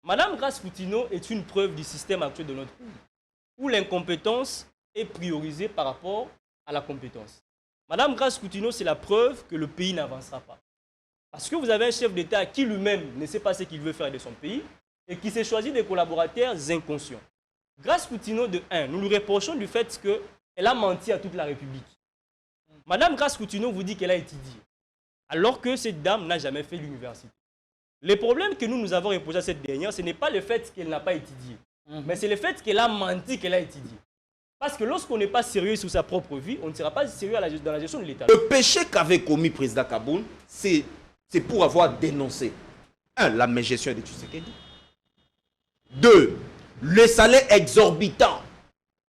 Madame Grace Coutinho est une preuve du système actuel de notre pays, où l'incompétence est priorisée par rapport à la compétence. Madame Grace Coutinho, c'est la preuve que le pays n'avancera pas. Parce que vous avez un chef d'État qui lui-même ne sait pas ce qu'il veut faire de son pays et qui s'est choisi des collaborateurs inconscients. Grace Coutinho, de 1, nous lui reprochons du fait qu'elle a menti à toute la République. Madame Grace Coutinho vous dit qu'elle a étudié, alors que cette dame n'a jamais fait l'université. Le problème que nous avons reproché à cette dernière, ce n'est pas le fait qu'elle n'a pas étudié, mais c'est le fait qu'elle a menti qu'elle a étudié. Parce que lorsqu'on n'est pas sérieux sur sa propre vie, on ne sera pas sérieux dans la gestion de l'État. Le péché qu'avait commis le président Kaboun, c'est pour avoir dénoncé, 1, la mégestion de Tshisekedi. 2, le salaire exorbitant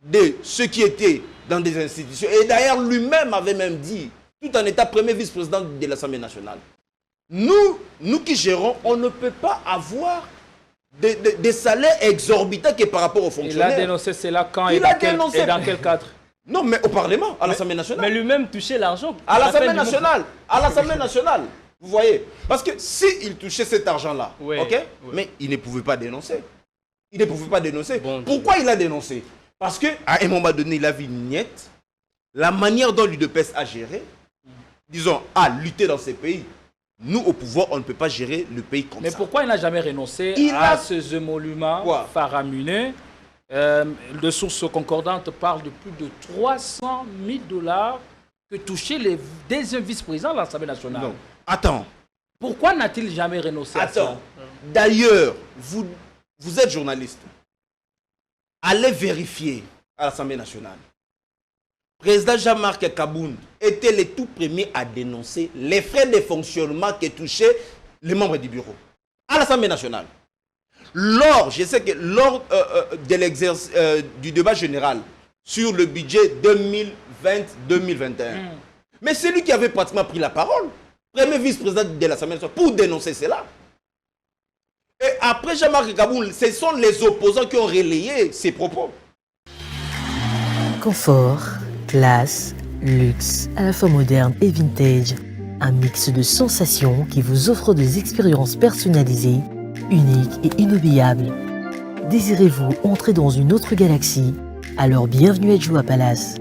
de ceux qui étaient dans des institutions. Et d'ailleurs, lui-même avait même dit, tout en étant premier vice-président de l'Assemblée nationale, nous qui gérons, on ne peut pas avoir des salaires exorbitants qui par rapport aux fonctionnaires. Il a dénoncé cela quand et dans quel cadre? Non, mais au Parlement, à l'Assemblée nationale. Mais lui-même touchait l'argent. À l'Assemblée nationale. À l'Assemblée nationale. Vous voyez? Parce que s'il touchait cet argent-là, mais il ne pouvait pas dénoncer. Il ne pouvait pas dénoncer. Bon, pourquoi il a dénoncé? Parce qu'à un moment donné, il a vu une miette. La manière dont l'UDPS a géré, disons, a lutté dans ces pays. Nous, au pouvoir, on ne peut pas gérer le pays comme ça. Mais pourquoi il n'a jamais renoncé à ces émoluments faramineux? De sources concordantes parlent de plus de 300 000 $ que touchaient les deuxièmes vice-présidents de l'Assemblée nationale. Non. Attends. Pourquoi n'a-t-il jamais renoncé à ça? D'ailleurs, vous êtes journaliste. Allez vérifier à l'Assemblée nationale. Président Jean-Marc Kaboun était le tout premier à dénoncer les frais de fonctionnement que touchaient les membres du bureau à l'Assemblée nationale. Je sais que lors de l'exercice du débat général sur le budget 2020-2021, mais c'est lui qui avait pratiquement pris la parole, premier vice-président de l'Assemblée nationale, pour dénoncer cela. Et après Jean-Marc Kaboun, ce sont les opposants qui ont relayé ces propos. Confort, classe, luxe, à la fois moderne et vintage. Un mix de sensations qui vous offre des expériences personnalisées, uniques et inoubliables. Désirez-vous entrer dans une autre galaxie? Alors bienvenue à Joua Palace.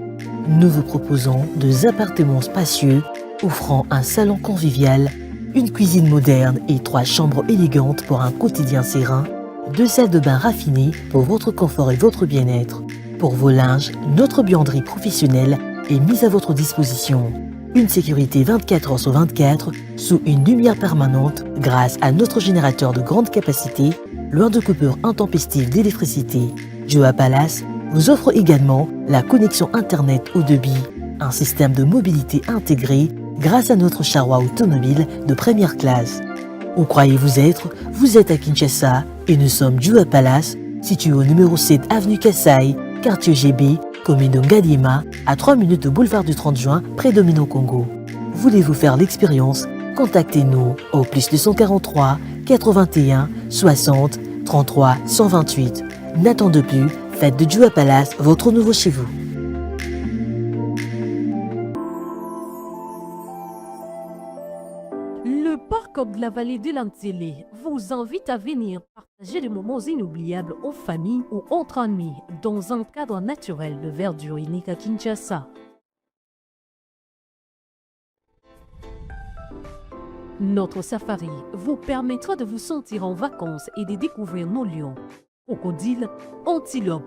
Nous vous proposons 2 appartements spacieux offrant un salon convivial, une cuisine moderne et 3 chambres élégantes pour un quotidien serein, 2 salles de bain raffinées pour votre confort et votre bien-être. Pour vos linges, notre buanderie professionnelle est mise à votre disposition. Une sécurité 24 heures sur 24 sous une lumière permanente grâce à notre générateur de grande capacité, loin de coupures intempestives d'électricité. Joua Palace vous offre également la connexion Internet haut débit, un système de mobilité intégré grâce à notre charroi automobile de première classe. Où croyez-vous être? Vous êtes à Kinshasa et nous sommes Joua Palace, situé au numéro 7 avenue Kassai, quartier GB, commune de Ngaliema, à 3 minutes de boulevard du 30 juin, près de Mino-Congo. Voulez-vous faire l'expérience? Contactez-nous au +243 81 60 33 128. N'attendez plus, faites de Joua Palace votre nouveau chez vous. Le parc de la vallée de l'Antélé vous invite à venir partager des moments inoubliables en famille ou entre amis dans un cadre naturel de verdure unique à Kinshasa. Notre safari vous permettra de vous sentir en vacances et de découvrir nos lions, crocodiles, antilopes,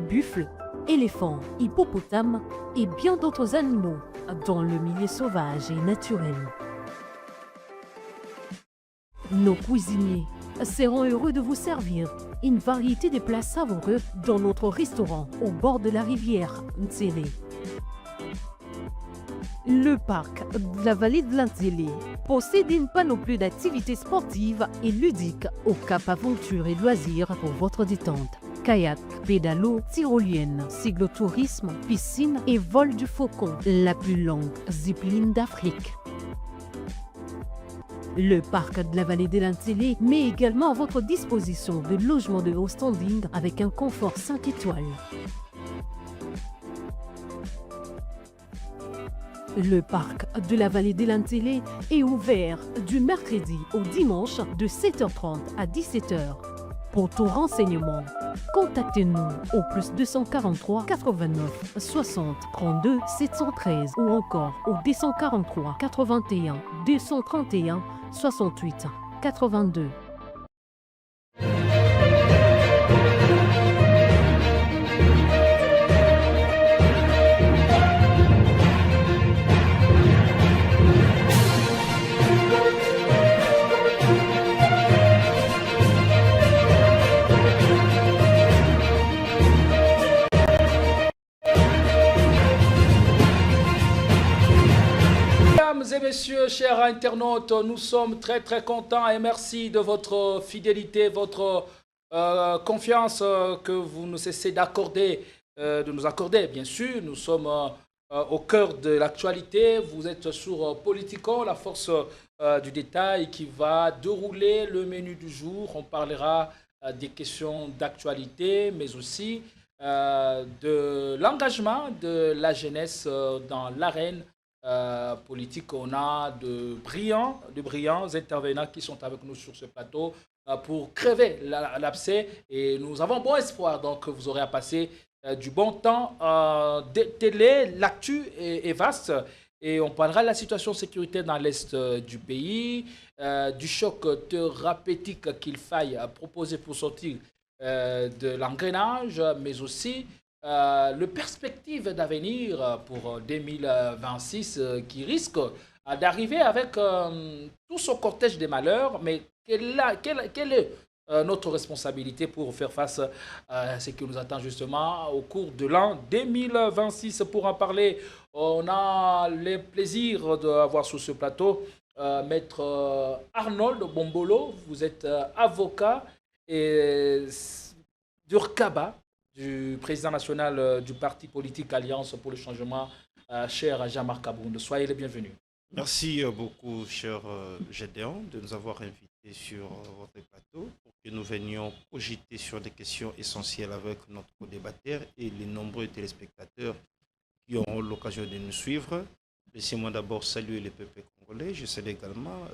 buffles, éléphants, hippopotames et bien d'autres animaux dans le milieu sauvage et naturel. Nos cuisiniers seront heureux de vous servir une variété de plats savoureux dans notre restaurant au bord de la rivière Ntélé. Le parc de la vallée de l'Antélé possède une panoplie d'activités sportives et ludiques au Cap Aventure et Loisirs pour votre détente. Kayak, pédalo, tyrolienne, cyclotourisme, piscine et vol du faucon, la plus longue zipline d'Afrique. Le parc de la vallée de l'Antélé met également à votre disposition des logements de haut standing avec un confort 5 étoiles. Le parc de la vallée de l'Antélé est ouvert du mercredi au dimanche de 7h30 à 17h. Pour tout renseignement, contactez-nous au plus 243 89 60 32 713 ou encore au 243 81 231 68 82. Mesdames et messieurs, chers internautes, nous sommes très contents et merci de votre fidélité, votre confiance que vous ne cessez de nous accorder. Bien sûr, nous sommes au cœur de l'actualité. Vous êtes sur Politico, la force du détail qui va dérouler le menu du jour. On parlera des questions d'actualité, mais aussi de l'engagement de la jeunesse dans l'arène politique. On a de brillants intervenants qui sont avec nous sur ce plateau pour crever l'abcès et nous avons bon espoir. Donc vous aurez à passer du bon temps de télé. L'actu est vaste et on parlera de la situation sécuritaire dans l'est du pays, du choc thérapeutique qu'il faille proposer pour sortir de l'engrenage, mais aussi le perspective d'avenir pour 2026 qui risque d'arriver avec tout ce cortège des malheurs. Mais quelle est notre responsabilité pour faire face à ce qui nous attend justement au cours de l'an 2026? Pour en parler, on a le plaisir d'avoir sur ce plateau Maître Arnold Bombolo. Vous êtes avocat et d'Urkaba, du président national du parti politique Alliance pour le changement, cher Jean-Marc Kabound. Soyez les bienvenus. Merci beaucoup, cher Gédéon, de nous avoir invités sur votre plateau pour que nous venions cogiter sur des questions essentielles avec notre co-débatteur et les nombreux téléspectateurs qui auront l'occasion de nous suivre. Laissez-moi d'abord saluer les peuples congolais. Je salue également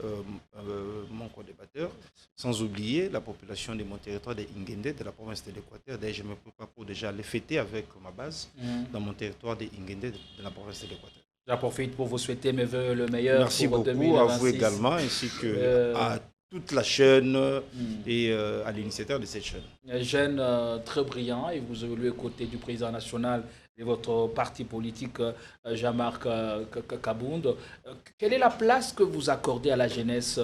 mon co-débatteur, sans oublier la population de mon territoire de Ingende, de la province de l'Équateur. D'ailleurs, je me prépare pour déjà les fêter avec ma base dans mon territoire de Ingende, de la province de l'Équateur. J'en profite pour vous souhaiter mes voeux le meilleur. Merci pour beaucoup 2026. à vous également, ainsi que à toute la chaîne et à l'initiateur de cette chaîne. Un jeune très brillant et vous évoluez aux côtés du président national de votre parti politique, Jean-Marc Kabound. Quelle est la place que vous accordez à la jeunesse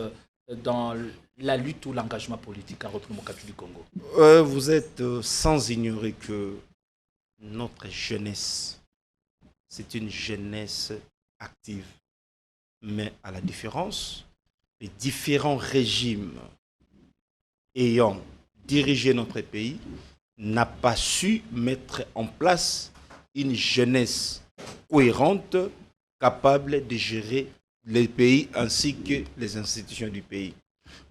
dans la lutte ou l'engagement politique à Rotumokatu du Congo? Vous êtes sans ignorer que notre jeunesse, c'est une jeunesse active. Mais à la différence, les différents régimes ayant dirigé notre pays n'ont pas su mettre en place une jeunesse cohérente, capable de gérer le pays ainsi que les institutions du pays.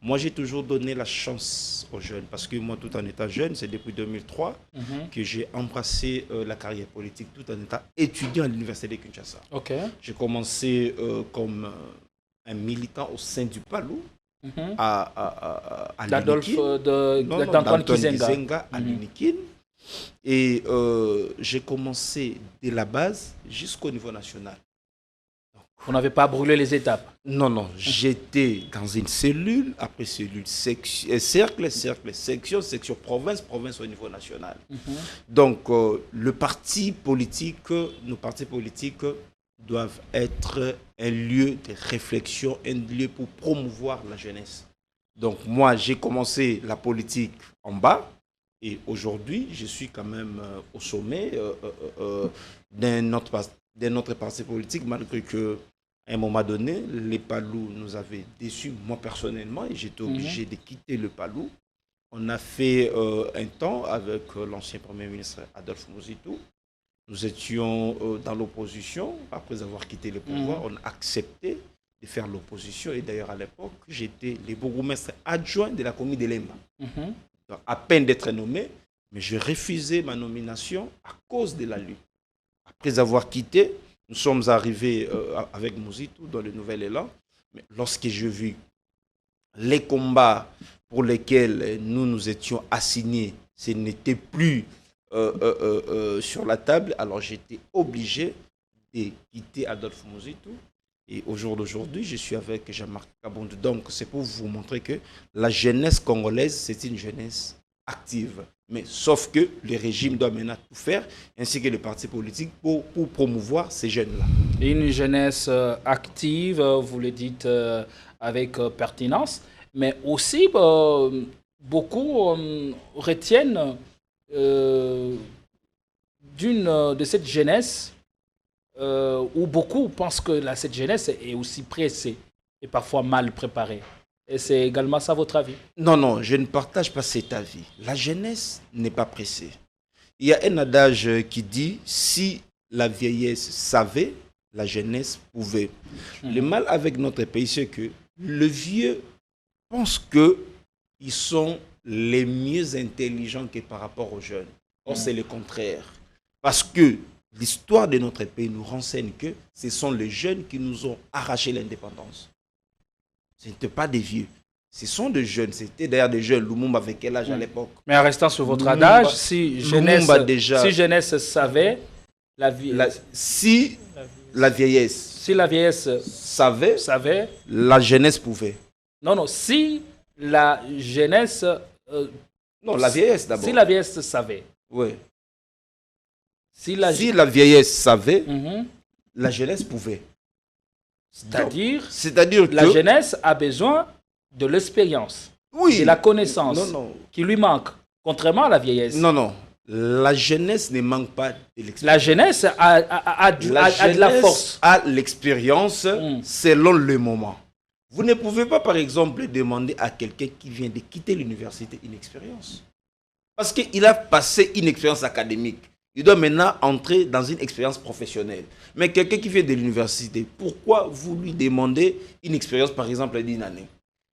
Moi, j'ai toujours donné la chance aux jeunes, parce que moi, tout en étant jeune, c'est depuis 2003 que j'ai embrassé la carrière politique, tout en étant étudiant à l'université de Kinshasa. Okay. J'ai commencé comme un militant au sein du PALU, à d'Antoine Kizenga à l'UNIKIN. Et j'ai commencé de la base jusqu'au niveau national. Vous n'avez pas brûlé les étapes? Non. J'étais dans une cellule, après cellule, cercle, section, province au niveau national. Donc, nos partis politiques doivent être un lieu de réflexion, un lieu pour promouvoir la jeunesse. Donc, moi, j'ai commencé la politique en bas. Et aujourd'hui, je suis quand même au sommet d'un autre parti politique, malgré que à un moment donné, les Palous nous avaient déçus, moi personnellement, et j'étais obligé de quitter le Palou. On a fait un temps avec l'ancien Premier ministre Adolphe Mouzitou. Nous étions dans l'opposition. Après avoir quitté le pouvoir, on a accepté de faire l'opposition. Et d'ailleurs, à l'époque, j'étais le bourgmestre adjoint de la commune de Lemba. À peine d'être nommé, mais je refusais ma nomination à cause de la lutte. Après avoir quitté, nous sommes arrivés avec Mouzitou dans le nouvel élan. Mais lorsque j'ai vu les combats pour lesquels nous nous étions assignés, ce n'était plus sur la table, alors j'étais obligé de quitter Adolphe Mouzitou. Et au jour d'aujourd'hui, je suis avec Jean-Marc Kabound. Donc, c'est pour vous montrer que la jeunesse congolaise, c'est une jeunesse active. Mais sauf que le régime doit maintenant tout faire, ainsi que les partis politiques, pour promouvoir ces jeunes-là. Une jeunesse active, vous le dites avec pertinence, mais aussi beaucoup retiennent de cette jeunesse où beaucoup pensent que cette jeunesse est aussi pressée et parfois mal préparée. Et c'est également ça votre avis? Non, je ne partage pas cet avis. La jeunesse n'est pas pressée. Il y a un adage qui dit « Si la vieillesse savait, la jeunesse pouvait ». Le mal avec notre pays, c'est que le vieux pense qu'ils sont les mieux intelligents que par rapport aux jeunes. Or, c'est le contraire. Parce que l'histoire de notre pays nous renseigne que ce sont les jeunes qui nous ont arraché l'indépendance. Ce n'étaient pas des vieux. Ce sont des jeunes. C'était d'ailleurs des jeunes. Lumumba avait quel âge à l'époque? Mais en restant sur votre adage, si jeunesse savait, si la vieillesse savait, la jeunesse pouvait. Non, si la jeunesse... non, la vieillesse d'abord. Si la vieillesse savait. Oui. Si la vieillesse savait, la jeunesse pouvait. C'est-à-dire que la jeunesse a besoin de l'expérience, de la connaissance qui lui manque, contrairement à la vieillesse. Non. La jeunesse ne manque pas de l'expérience. La jeunesse a de la force. A l'expérience selon le moment. Vous ne pouvez pas, par exemple, demander à quelqu'un qui vient de quitter l'université une expérience. Parce qu'il a passé une expérience académique. Il doit maintenant entrer dans une expérience professionnelle. Mais quelqu'un qui vient de l'université, pourquoi vous lui demandez une expérience, par exemple, d'une année?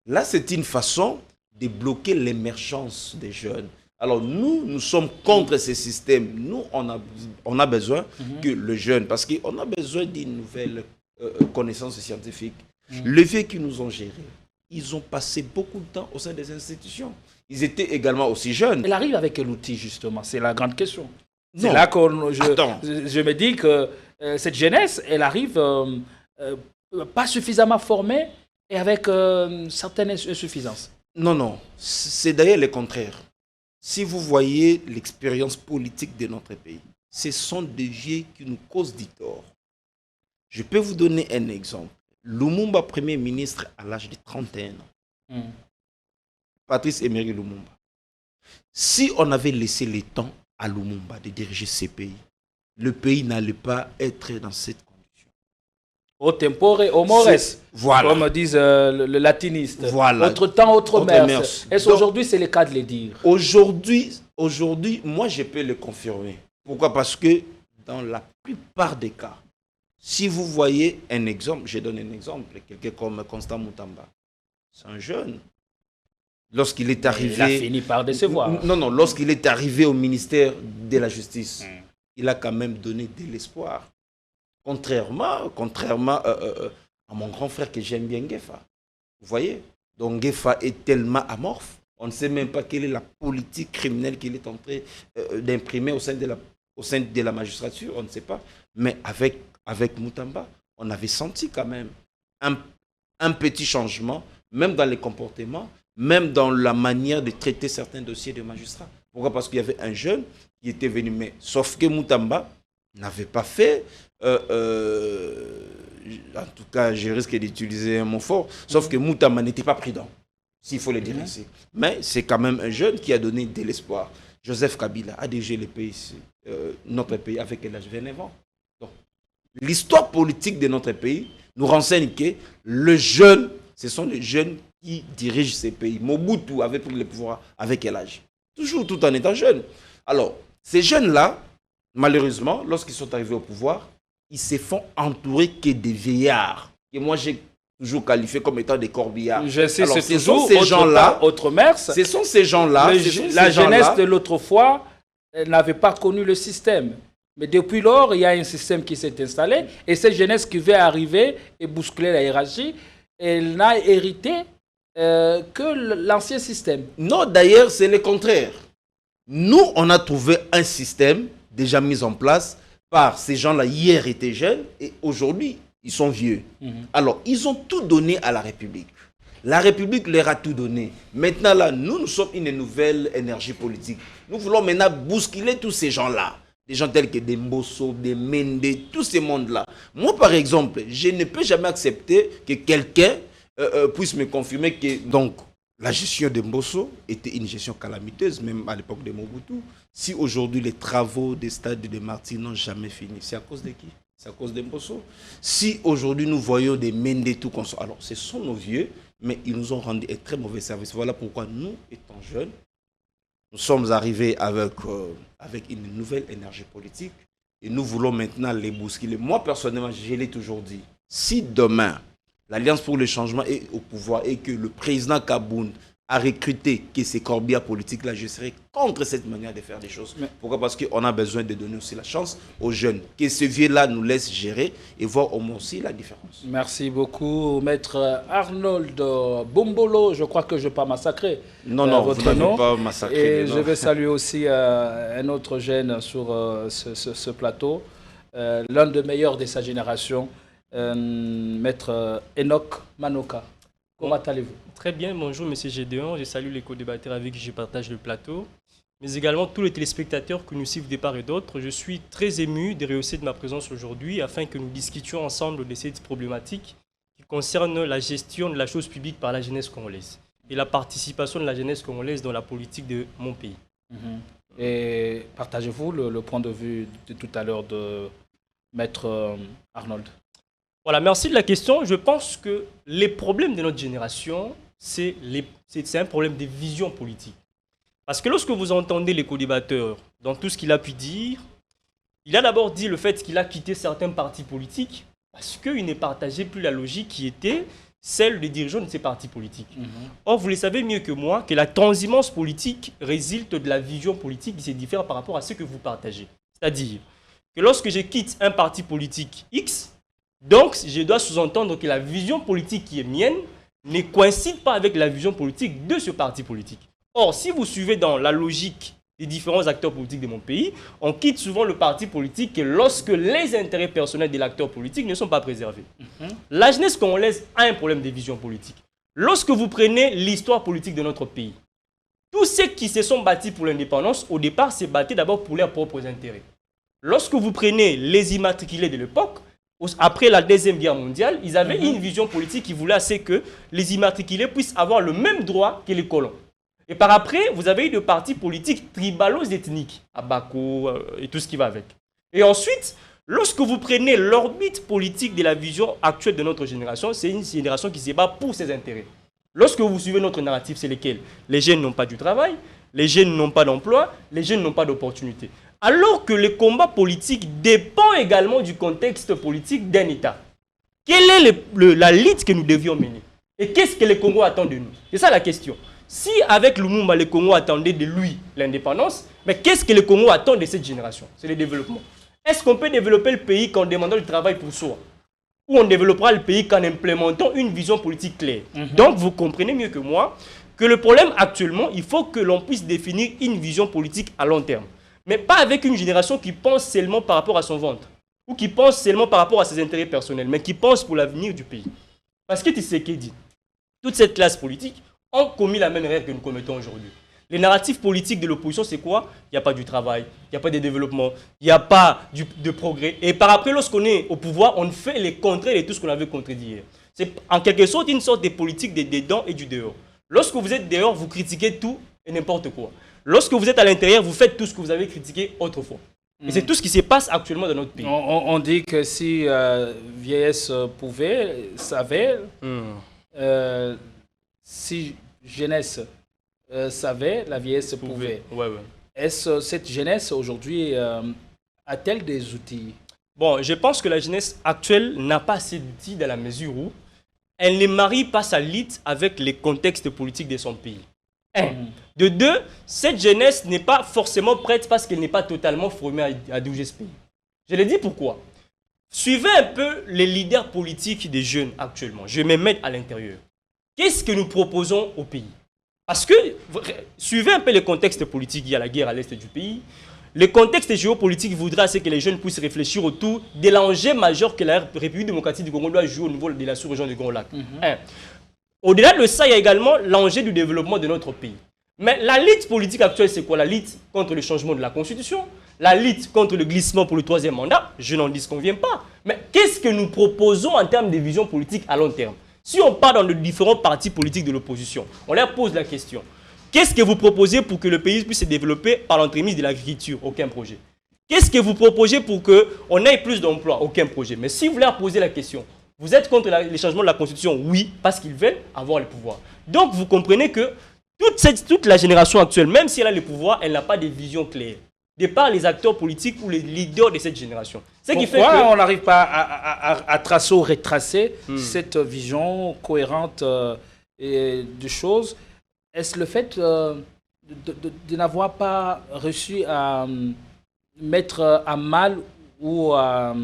Là, c'est une façon de bloquer l'émergence des jeunes. Alors, nous sommes contre ce système. Nous, on a besoin que le jeune, parce qu'on a besoin d'une nouvelle connaissance scientifique. Les vieux qui nous ont gérés, ils ont passé beaucoup de temps au sein des institutions. Ils étaient également aussi jeunes. Elle arrive avec quel outil, justement? C'est la grande question. C'est là que je me dis que cette jeunesse, elle arrive pas suffisamment formée et avec certaines insuffisances. Non. C'est d'ailleurs le contraire. Si vous voyez l'expérience politique de notre pays, ce sont des vieux qui nous causent du tort. Je peux vous donner un exemple. Lumumba, Premier ministre à l'âge de 31 ans. Patrice Emery Lumumba. Si on avait laissé le temps à Lumumba de diriger ces pays, le pays n'allait pas être dans cette condition. Au tempore, au mores, voilà. Comme disent le latiniste. Voilà. Autre temps, autre mers. Est-ce aujourd'hui, c'est le cas de le dire? Aujourd'hui, moi, je peux le confirmer. Pourquoi? Parce que dans la plupart des cas, si vous voyez un exemple, je donne un exemple, quelqu'un comme Constant Moutamba, c'est un jeune. Lorsqu'il est arrivé... Il a fini par décevoir. Non, lorsqu'il est arrivé au ministère de la Justice, il a quand même donné de l'espoir. Contrairement à mon grand frère que j'aime bien, Ngefa. Vous voyez? Donc Ngefa est tellement amorphe, on ne sait même pas quelle est la politique criminelle qu'il est en train d'imprimer au sein de la magistrature, on ne sait pas. Mais avec Moutamba, on avait senti quand même un petit changement, même dans les comportements, même dans la manière de traiter certains dossiers de magistrats. Pourquoi? Parce qu'il y avait un jeune qui était venu, mais sauf que Moutamba n'avait pas fait, en tout cas, je risque d'utiliser un mot fort, sauf que Moutamba n'était pas prudent, s'il faut le dire ici. Mais c'est quand même un jeune qui a donné de l'espoir. Joseph Kabila a dirigé le pays, notre pays avec l'âge de 29 ans. Donc, l'histoire politique de notre pays nous renseigne que le jeune, ce sont les jeunes qui dirigent ces pays. Mobutu avait pris le pouvoir avec quel âge? Toujours tout en étant jeune. Alors, ces jeunes-là, malheureusement, lorsqu'ils sont arrivés au pouvoir, ils se font entourer que des vieillards. Et moi, j'ai toujours qualifié comme étant des corbillards. Je sais, alors, c'est toujours ces gens-là, autre mers. Ce sont ces gens-là. La jeunesse de l'autre fois n'avait pas connu le système. Mais depuis lors, il y a un système qui s'est installé. Et cette jeunesse qui veut arriver et bousculer la hiérarchie, elle n'a hérité que l'ancien système. Non, d'ailleurs, c'est le contraire. Nous, on a trouvé un système déjà mis en place par ces gens-là. Hier étaient jeunes et aujourd'hui, ils sont vieux. Alors, ils ont tout donné à la République. La République leur a tout donné. Maintenant, là, nous sommes une nouvelle énergie politique. Nous voulons maintenant bousculer tous ces gens-là. Des gens tels que des Mbosso, des Mende, tous ces mondes-là. Moi, par exemple, je ne peux jamais accepter que quelqu'un puisse me confirmer que donc, la gestion de Mbosso était une gestion calamiteuse, même à l'époque de Mobutu. Si aujourd'hui les travaux des stades de Martyrs n'ont jamais fini, c'est à cause de qui? C'est à cause de Mbosso. Si aujourd'hui nous voyons des Mende tout comme ça, alors ce sont nos vieux, mais ils nous ont rendu un très mauvais service. Voilà pourquoi nous, étant jeunes, nous sommes arrivés avec une nouvelle énergie politique et nous voulons maintenant les bousculer. Moi, personnellement, je l'ai toujours dit. Si demain, l'Alliance pour le changement est au pouvoir et que le président Kabound a recruté que ces corbillards politiques-là, je serai contre cette manière de faire des choses. Pourquoi? Parce qu'on a besoin de donner aussi la chance aux jeunes. Que ce vieux-là nous laisse gérer et voir au moins aussi la différence. Merci beaucoup, Maître Arnold Bombolo. Je crois que je ne vais pas massacrer votre vous nom. Pas massacré. Et je vais saluer aussi un autre jeune sur ce plateau, l'un des meilleurs de sa génération, Maître Enoch Manoka. Comment allez-vous? Très bien, bonjour Monsieur Gédéon, je salue les co-débatteurs avec qui je partage le plateau, mais également tous les téléspectateurs que nous suivent de part et d'autre. Je suis très ému de rehausser de ma présence aujourd'hui afin que nous discutions ensemble de cette problématique qui concerne la gestion de la chose publique par la jeunesse congolaise et la participation de la jeunesse congolaise dans la politique de mon pays. Et partagez-vous le point de vue de tout à l'heure de Maître Arnold? Voilà, merci de la question. Je pense que les problèmes de notre génération, c'est un problème de vision politique. Parce que lorsque vous entendez les co-débatteurs dans tout ce qu'il a pu dire, il a d'abord dit le fait qu'il a quitté certains partis politiques parce qu'il ne partageait plus la logique qui était celle des dirigeants de ces partis politiques. Or, vous le savez mieux que moi que la transhumance politique résulte de la vision politique qui se diffère par rapport à ce que vous partagez. C'est-à-dire que lorsque je quitte un parti politique X, donc, je dois sous-entendre que la vision politique qui est mienne ne coïncide pas avec la vision politique de ce parti politique. Or, si vous suivez dans la logique des différents acteurs politiques de mon pays, on quitte souvent le parti politique lorsque les intérêts personnels de l'acteur politique ne sont pas préservés. La jeunesse congolaise a un problème de vision politique. Lorsque vous prenez l'histoire politique de notre pays, tous ceux qui se sont bâtis pour l'indépendance, au départ, se battaient d'abord pour leurs propres intérêts. Lorsque vous prenez les immatriculés de l'époque, après la Deuxième Guerre mondiale, ils avaient une vision politique qui voulait assez que les immatriculés puissent avoir le même droit que les colons. Et par après, vous avez eu des partis politiques tribalos ethniques, Abako et tout ce qui va avec. Et ensuite, lorsque vous prenez l'orbite politique de la vision actuelle de notre génération, c'est une génération qui se bat pour ses intérêts. Lorsque vous suivez notre narratif, c'est lesquels? Les jeunes n'ont pas du travail, les jeunes n'ont pas d'emploi, les jeunes n'ont pas d'opportunité. Alors que le combat politique dépend également du contexte politique d'un État. Quelle est la lutte que nous devions mener? Et qu'est-ce que les Congos attendent de nous? C'est ça la question. Si avec Lumumba, les Congos attendaient de lui l'indépendance, mais qu'est-ce que les Congos attendent de cette génération? C'est le développement. Est-ce qu'on peut développer le pays qu'en demandant du travail pour soi? Ou on développera le pays qu'en implémentant une vision politique claire? Donc vous comprenez mieux que moi que le problème actuellement, il faut que l'on puisse définir une vision politique à long terme. Mais pas avec une génération qui pense seulement par rapport à son ventre, ou qui pense seulement par rapport à ses intérêts personnels, mais qui pense pour l'avenir du pays. Parce que tu sais qui dit, toute cette classe politique ont commis la même erreur que nous commettons aujourd'hui. Les narratifs politiques de l'opposition, c'est quoi? Il n'y a pas du travail, il n'y a pas de développement, il n'y a pas de progrès. Et par après, lorsqu'on est au pouvoir, on fait les contraires de tout ce qu'on avait contredit hier. C'est en quelque sorte une sorte de politique des dedans et du dehors. Lorsque vous êtes dehors, vous critiquez tout et n'importe quoi. Lorsque vous êtes à l'intérieur, vous faites tout ce que vous avez critiqué autrefois. Et c'est tout ce qui se passe actuellement dans notre pays. On dit que si vieillesse savait, si jeunesse savait, la vieillesse pouvait. Est-ce cette jeunesse aujourd'hui a-t-elle des outils? Bon, je pense que la jeunesse actuelle n'a pas assez d'outils dans la mesure où elle ne marie pas sa lutte avec les contextes politiques de son pays. De deux, cette jeunesse n'est pas forcément prête parce qu'elle n'est pas totalement formée à diriger ce pays. Je le dis pourquoi. Suivez un peu les leaders politiques des jeunes actuellement. Je vais me mettre à l'intérieur. qu'est-ce que nous proposons au pays? Parce que, suivez un peu le contexte politique, il y a la guerre à l'est du pays. Le contexte géopolitique voudra que les jeunes puissent réfléchir autour de l'enjeu majeur que la République démocratique du Congo doit jouer au niveau de la sous-région du Grand Lac. Au-delà de ça, il y a également l'enjeu du développement de notre pays. Mais la lutte politique actuelle, c'est quoi? La lutte contre le changement de la Constitution, la lutte contre le glissement pour le 3e mandat, je n'en disconviens pas. Mais qu'est-ce que nous proposons en termes de vision politique à long terme? Si on part dans les différents partis politiques de l'opposition, on leur pose la question. Qu'est-ce que vous proposez pour que le pays puisse se développer par l'entremise de l'agriculture? Aucun projet. Qu'est-ce que vous proposez pour qu'on ait plus d'emplois? Aucun projet. Mais si vous leur posez la question, vous êtes contre les changements de la Constitution? Oui, parce qu'ils veulent avoir le pouvoir. Donc vous comprenez que toute la génération actuelle, même si elle a le pouvoir, elle n'a pas de vision claire. De par les acteurs politiques ou les leaders de cette génération. Pourquoi on n'arrive pas à tracer ou retracer cette vision cohérente de choses? Est-ce le fait de n'avoir pas réussi à mettre à mal ou à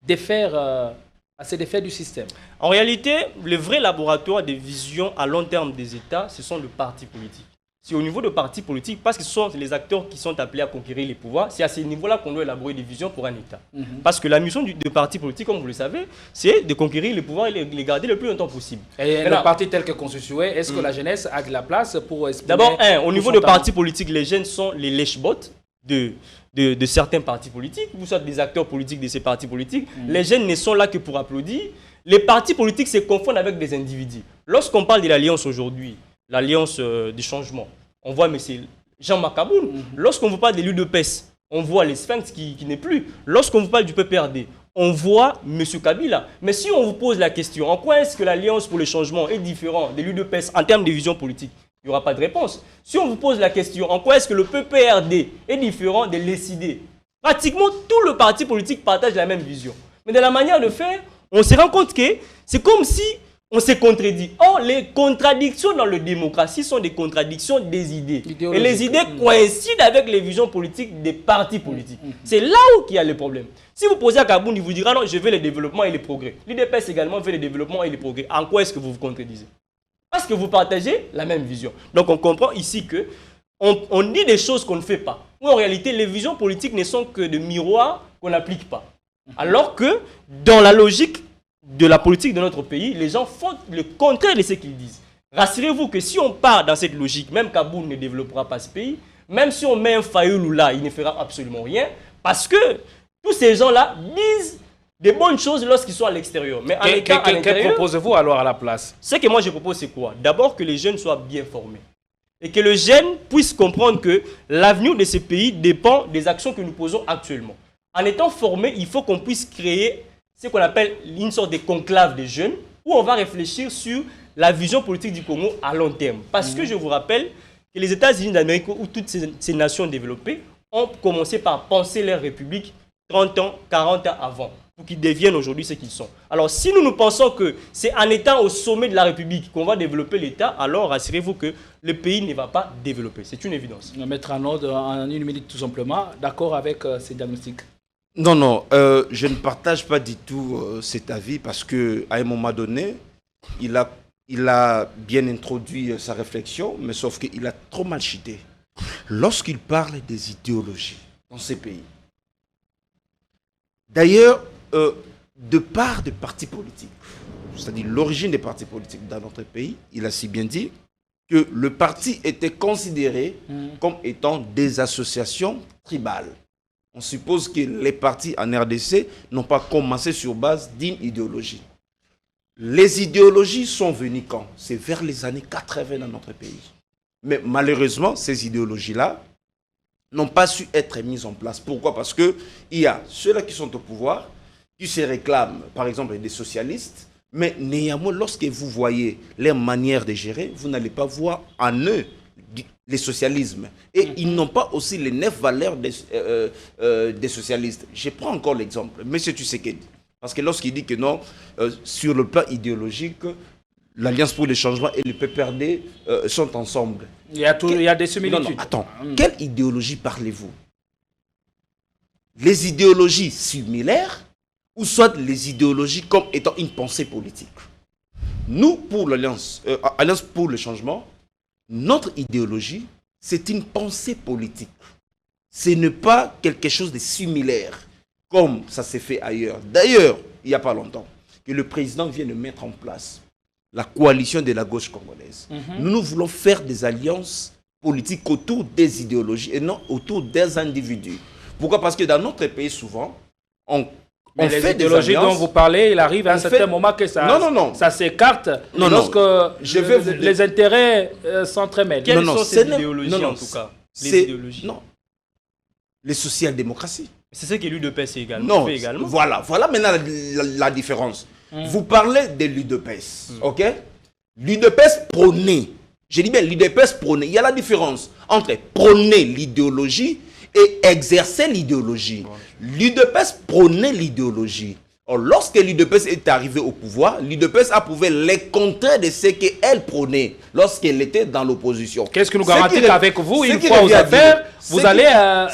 défaire assez d'effets du système? En réalité, le vrai laboratoire de vision à long terme des États, ce sont les partis politiques. C'est au niveau de partis politiques, parce que ce sont les acteurs qui sont appelés à conquérir les pouvoirs, c'est à ce niveau-là qu'on doit élaborer des visions pour un État. Parce que la mission des partis politiques, comme vous le savez, c'est de conquérir les pouvoirs et les garder le plus longtemps possible. Et le parti tel que constitué, est-ce que la jeunesse a de la place pour exprimer? D'abord, au niveau des partis politiques, les jeunes sont les lèche-bottes de certains partis politiques, ou soit des acteurs politiques de ces partis politiques. Les jeunes ne sont là que pour applaudir. Les partis politiques se confondent avec des individus. Lorsqu'on parle de l'alliance aujourd'hui, l'alliance du changement, on voit M. Jean-Marc Aboun. Lorsqu'on vous parle de l'UDPS, on voit les Sphinx qui n'est plus. Lorsqu'on vous parle du PPRD, on voit M. Kabila. Mais si on vous pose la question, en quoi est-ce que l'alliance pour le changement est différente de l'UDPS en termes de vision politique? Il n'y aura pas de réponse. Si on vous pose la question, en quoi est-ce que le PPRD est différent de l'ECD? Pratiquement tout le parti politique partage la même vision. Mais de la manière de faire, on se rend compte que c'est comme si on s'est contredit. Or, les contradictions dans la démocratie sont des contradictions des idées. Et les idées coïncident avec les visions politiques des partis politiques. C'est là où il y a le problème. Si vous posez à Kaboun, il vous dira non, je veux le développement et le progrès. L'UDPS également veut le développement et le progrès. En quoi est-ce que vous vous contredisez? Parce que vous partagez la même vision. Donc on comprend ici que on dit des choses qu'on ne fait pas. Ou en réalité, les visions politiques ne sont que des miroirs qu'on n'applique pas. Alors que dans la logique de la politique de notre pays, les gens font le contraire de ce qu'ils disent. Rassurez-vous que si on part dans cette logique, même Kaboun ne développera pas ce pays, même si on met un Fayoulou là, il ne fera absolument rien, parce que tous ces gens-là disent des bonnes choses lorsqu'ils sont à l'extérieur. Mais en étant à l'intérieur, que proposez-vous alors à la place? Ce que moi je propose, c'est quoi? D'abord que les jeunes soient bien formés. Et que le jeune puisse comprendre que l'avenir de ce pays dépend des actions que nous posons actuellement. En étant formé, il faut qu'on puisse créer ce qu'on appelle une sorte de conclave des jeunes, où on va réfléchir sur la vision politique du Congo à long terme. Parce que je vous rappelle que les États-Unis d'Amérique, ou toutes ces nations développées, ont commencé par penser leur république 30 ans, 40 ans avant, pour qu'ils deviennent aujourd'hui ce qu'ils sont. Alors si nous pensons que c'est en étant au sommet de la République qu'on va développer l'État, alors rassurez-vous que le pays ne va pas développer. C'est une évidence. On va mettre un ordre en une minute tout simplement, d'accord avec ces diagnostics? Non, non, je ne partage pas du tout cet avis parce qu'à un moment donné, il a bien introduit sa réflexion, mais sauf qu'il a trop mal chité. Lorsqu'il parle des idéologies dans ces pays, d'ailleurs, de part des partis politiques, c'est-à-dire l'origine des partis politiques dans notre pays, il a si bien dit que le parti était considéré comme étant des associations tribales. On suppose que les partis en RDC n'ont pas commencé sur base d'une idéologie. Les idéologies sont venues quand? C'est vers les années 80 dans notre pays. Mais malheureusement, ces idéologies-là n'ont pas su être mises en place. Pourquoi? Parce qu'il y a ceux-là qui sont au pouvoir, qui se réclament, par exemple, des socialistes, mais néanmoins, lorsque vous voyez leur manière de gérer, vous n'allez pas voir en eux les socialismes. Et ils n'ont pas aussi les 9 valeurs des socialistes. Je prends encore l'exemple. M. Tshisekedi. Parce que lorsqu'il dit que non, sur le plan idéologique, l'Alliance pour le changement et le PPRD sont ensemble. Il y a des similitudes. Non, attends. Quelle idéologie parlez-vous? Les idéologies similaires ou soit les idéologies comme étant une pensée politique? Nous, pour l'Alliance Alliance pour le changement, notre idéologie, c'est une pensée politique. Ce n'est pas quelque chose de similaire, comme ça s'est fait ailleurs. D'ailleurs, il n'y a pas longtemps, que le président vient de mettre en place la coalition de la gauche congolaise. Nous voulons faire des alliances politiques autour des idéologies et non autour des individus. Pourquoi? Parce que dans notre pays, souvent, on fait des alliances dont vous parlez, il arrive à un certain moment que ça s'écarte lorsque les intérêts s'entremêlent. Quelles sont ces idéologies en tout cas? Les idéologies. Non. Les social-démocraties. C'est ce que l'UDPS également fait également. Voilà maintenant la différence. Vous parlez de l'UDPS, ok? L'UDPS prônait, je dis bien l'UDPS prônait. Il y a la différence entre prôner l'idéologie et exercer l'idéologie. L'UDPS prônait l'idéologie. Lorsque l'UDPS est arrivé au pouvoir, l'UDPS a prouvé les contraires de ce qu'elle prônait lorsqu'elle était dans l'opposition. Qu'est-ce que nous garantit qu'avec vous, une fois aux affaires, vous allez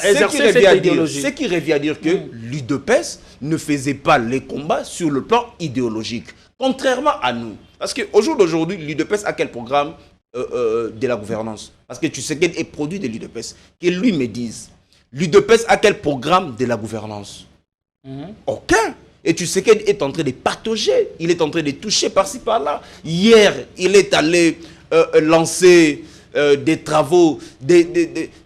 exercer cette idéologie? Ce qui revient à dire que l'UDPS ne faisait pas les combats sur le plan idéologique. Contrairement à nous. Parce qu'au jour d'aujourd'hui, l'UDPS a quel programme de la gouvernance? Parce que tu sais qu'elle est produit de l'UDPS. Qu'ils lui me disent, l'UDPS a quel programme de la gouvernance? Aucun. Et tu sais qu'il est en train de patauger. Il est en train de toucher par-ci, par-là. Hier, il est allé lancer des travaux de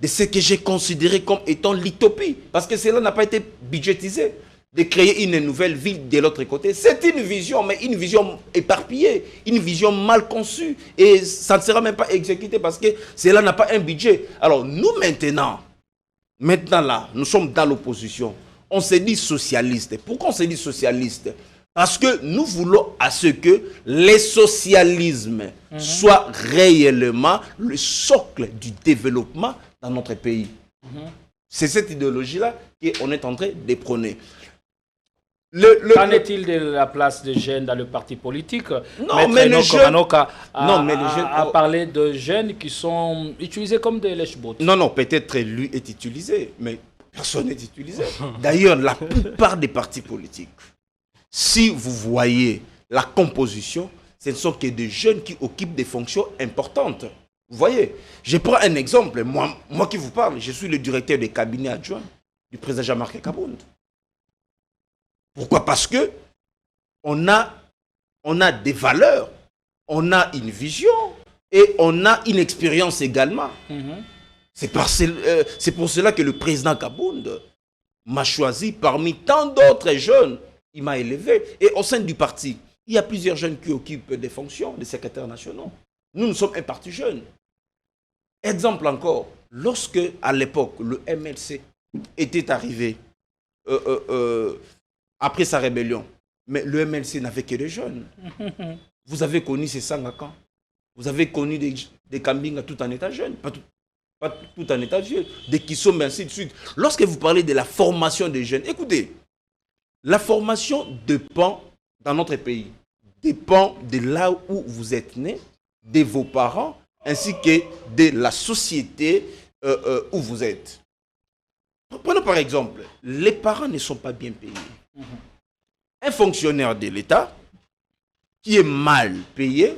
ce que j'ai considéré comme étant l'utopie. Parce que cela n'a pas été budgétisé. De créer une nouvelle ville de l'autre côté. C'est une vision, mais une vision éparpillée. Une vision mal conçue. Et ça ne sera même pas exécuté parce que cela n'a pas un budget. Alors nous maintenant là, nous sommes dans l'opposition. On se dit socialiste. Pourquoi on se dit socialiste? Parce que nous voulons à ce que le socialisme soit réellement le socle du développement dans notre pays. C'est cette idéologie-là qu'on est en train de prôner. Qu'en est-il de la place des jeunes dans le parti politique? Non, mais les jeunes... a parlé de jeunes qui sont utilisés comme des lèche-bottes. Non, peut-être lui est utilisé, mais personne n'est utilisé. D'ailleurs, la plupart des partis politiques, si vous voyez la composition, ce ne sont que des jeunes qui occupent des fonctions importantes. Vous voyez, je prends un exemple. Moi qui vous parle, je suis le directeur des cabinets adjoints du président Jean-Marc Kabound. Pourquoi? Parce que on a des valeurs, on a une vision et on a une expérience également. C'est pour cela que le président Kabound m'a choisi parmi tant d'autres jeunes. Il m'a élevé. Et au sein du parti, il y a plusieurs jeunes qui occupent des fonctions de secrétaires nationaux. Nous sommes un parti jeune. Exemple encore, lorsque à l'époque le MLC était arrivé après sa rébellion, mais le MLC n'avait que des jeunes. Vous avez connu ces Sangakan. Vous avez connu des Kambinga tout en état jeune, pas tout en état vieux, des Kissom, ainsi de suite. Lorsque vous parlez de la formation des jeunes, écoutez, la formation dépend, dans notre pays, dépend de là où vous êtes né, de vos parents, ainsi que de la société où vous êtes. Prenons par exemple, les parents ne sont pas bien payés. Un fonctionnaire de l'État qui est mal payé,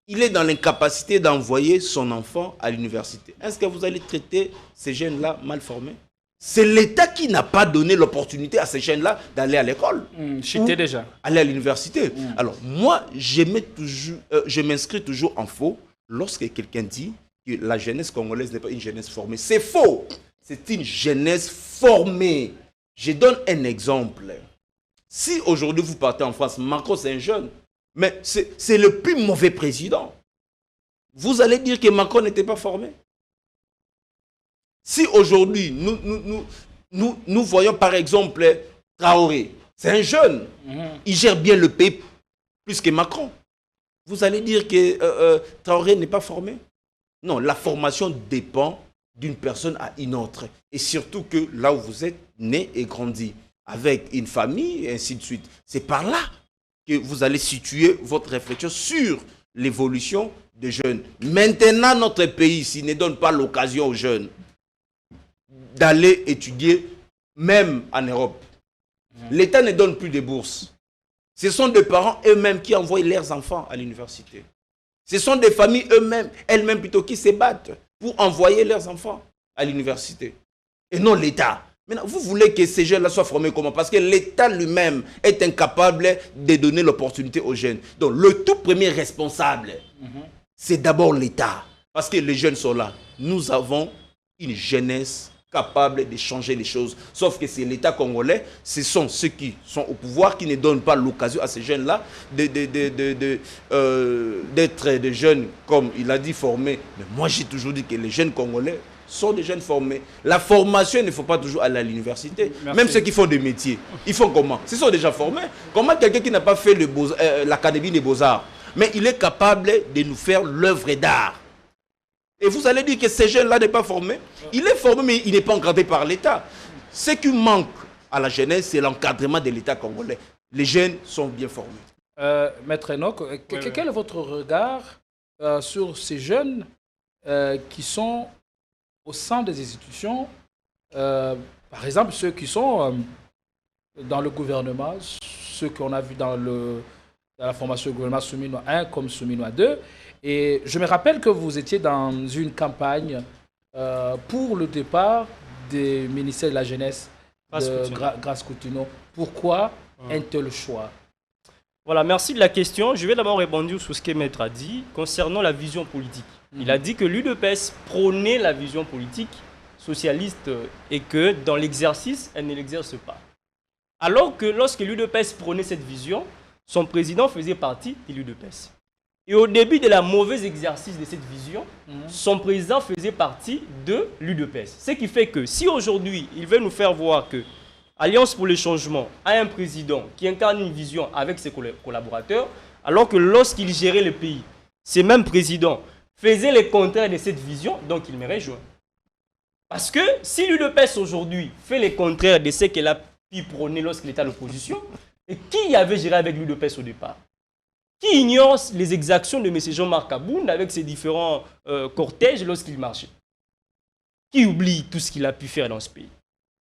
il est dans l'incapacité d'envoyer son enfant à l'université. Est-ce que vous allez traiter ces jeunes-là mal formés? C'est l'État qui n'a pas donné l'opportunité à ces jeunes-là d'aller à l'école. J'étais déjà. Aller à l'université. Alors, moi, je m'inscris toujours en faux lorsque quelqu'un dit que la jeunesse congolaise n'est pas une jeunesse formée. C'est faux. C'est une jeunesse formée. Je donne un exemple. Si aujourd'hui vous partez en France, Macron c'est un jeune, mais c'est le plus mauvais président. Vous allez dire que Macron n'était pas formé? Si aujourd'hui nous voyons par exemple Traoré, c'est un jeune, il gère bien le pays plus que Macron. Vous allez dire que Traoré n'est pas formé? Non, la formation dépend d'une personne à une autre. Et surtout que là où vous êtes né et grandi, avec une famille, et ainsi de suite. C'est par là que vous allez situer votre réflexion sur l'évolution des jeunes. Maintenant, notre pays ici ne donne pas l'occasion aux jeunes d'aller étudier, même en Europe. L'État ne donne plus de bourses. Ce sont des parents eux-mêmes qui envoient leurs enfants à l'université. Ce sont des familles elles-mêmes plutôt, qui se battent pour envoyer leurs enfants à l'université. Et non l'État. Maintenant, vous voulez que ces jeunes-là soient formés comment? Parce que l'État lui-même est incapable de donner l'opportunité aux jeunes. Donc, le tout premier responsable, c'est d'abord l'État. Parce que les jeunes sont là. Nous avons une jeunesse capable de changer les choses. Sauf que c'est l'État congolais, ce sont ceux qui sont au pouvoir, qui ne donnent pas l'occasion à ces jeunes-là d'être des jeunes, comme il a dit, formés. Mais moi, j'ai toujours dit que les jeunes congolais sont des jeunes formés. La formation, il ne faut pas toujours aller à l'université. Même ceux qui font des métiers, ils font comment? Ils sont déjà formés. Comment quelqu'un qui n'a pas fait l'Académie des Beaux-Arts, mais il est capable de nous faire l'œuvre d'art? Et vous allez dire que ces jeunes-là n'est pas formé. Il est formé, mais il n'est pas encadré par l'État. Ce qui manque à la jeunesse, c'est l'encadrement de l'État congolais. Les jeunes sont bien formés. Maître Enoch, quel est votre regard sur ces jeunes qui sont au sein des institutions, par exemple ceux qui sont dans le gouvernement, ceux qu'on a vus dans la formation du gouvernement Souminois 1 comme Souminois 2. Et je me rappelle que vous étiez dans une campagne pour le départ du ministère de la Jeunesse de Grâce Coutinho. Pourquoi un tel choix? Voilà, merci de la question. Je vais d'abord répondre sur ce que Maître a dit concernant la vision politique. Il a dit que l'UDPS prônait la vision politique socialiste et que dans l'exercice, elle ne l'exerce pas. Alors que lorsque l'UDPS prônait cette vision, son président faisait partie de l'UDPS. Et au début de la mauvaise exercice de cette vision, son président faisait partie de l'UDPS. Ce qui fait que si aujourd'hui, il veut nous faire voir que Alliance pour le changement a un président qui incarne une vision avec ses collaborateurs, alors que lorsqu'il gérait le pays, ces mêmes présidents faisaient le contraire de cette vision, donc il me rejoint. Parce que si l'UDPS aujourd'hui fait le contraire de ce qu'elle a pu prôner lorsqu'il était à l'opposition, et qui avait géré avec l'UDPS au départ? Qui ignore les exactions de M. Jean-Marc Kabound avec ses différents cortèges lorsqu'il marchait? Qui oublie tout ce qu'il a pu faire dans ce pays?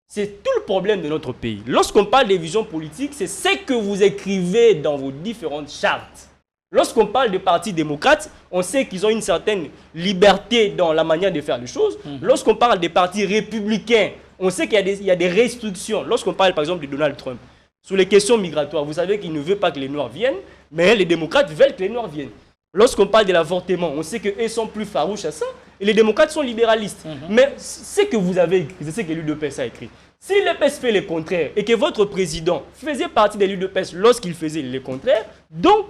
C'est tout le problème de notre pays. Lorsqu'on parle des visions politiques, c'est ce que vous écrivez dans vos différentes chartes. Lorsqu'on parle des partis démocrates, on sait qu'ils ont une certaine liberté dans la manière de faire les choses. Lorsqu'on parle des partis républicains, on sait qu'il y a des restrictions. Lorsqu'on parle par exemple de Donald Trump, sur les questions migratoires, vous savez qu'il ne veut pas que les Noirs viennent, mais les démocrates veulent que les Noirs viennent. Lorsqu'on parle de l'avortement, on sait qu'eux sont plus farouches à ça, et les démocrates sont libéralistes. Mais ce que vous avez écrit, c'est ce que l'UDPS a écrit. Si l'UDPS fait le contraire, et que votre président faisait partie de l'UDPS lorsqu'il faisait le contraire, donc,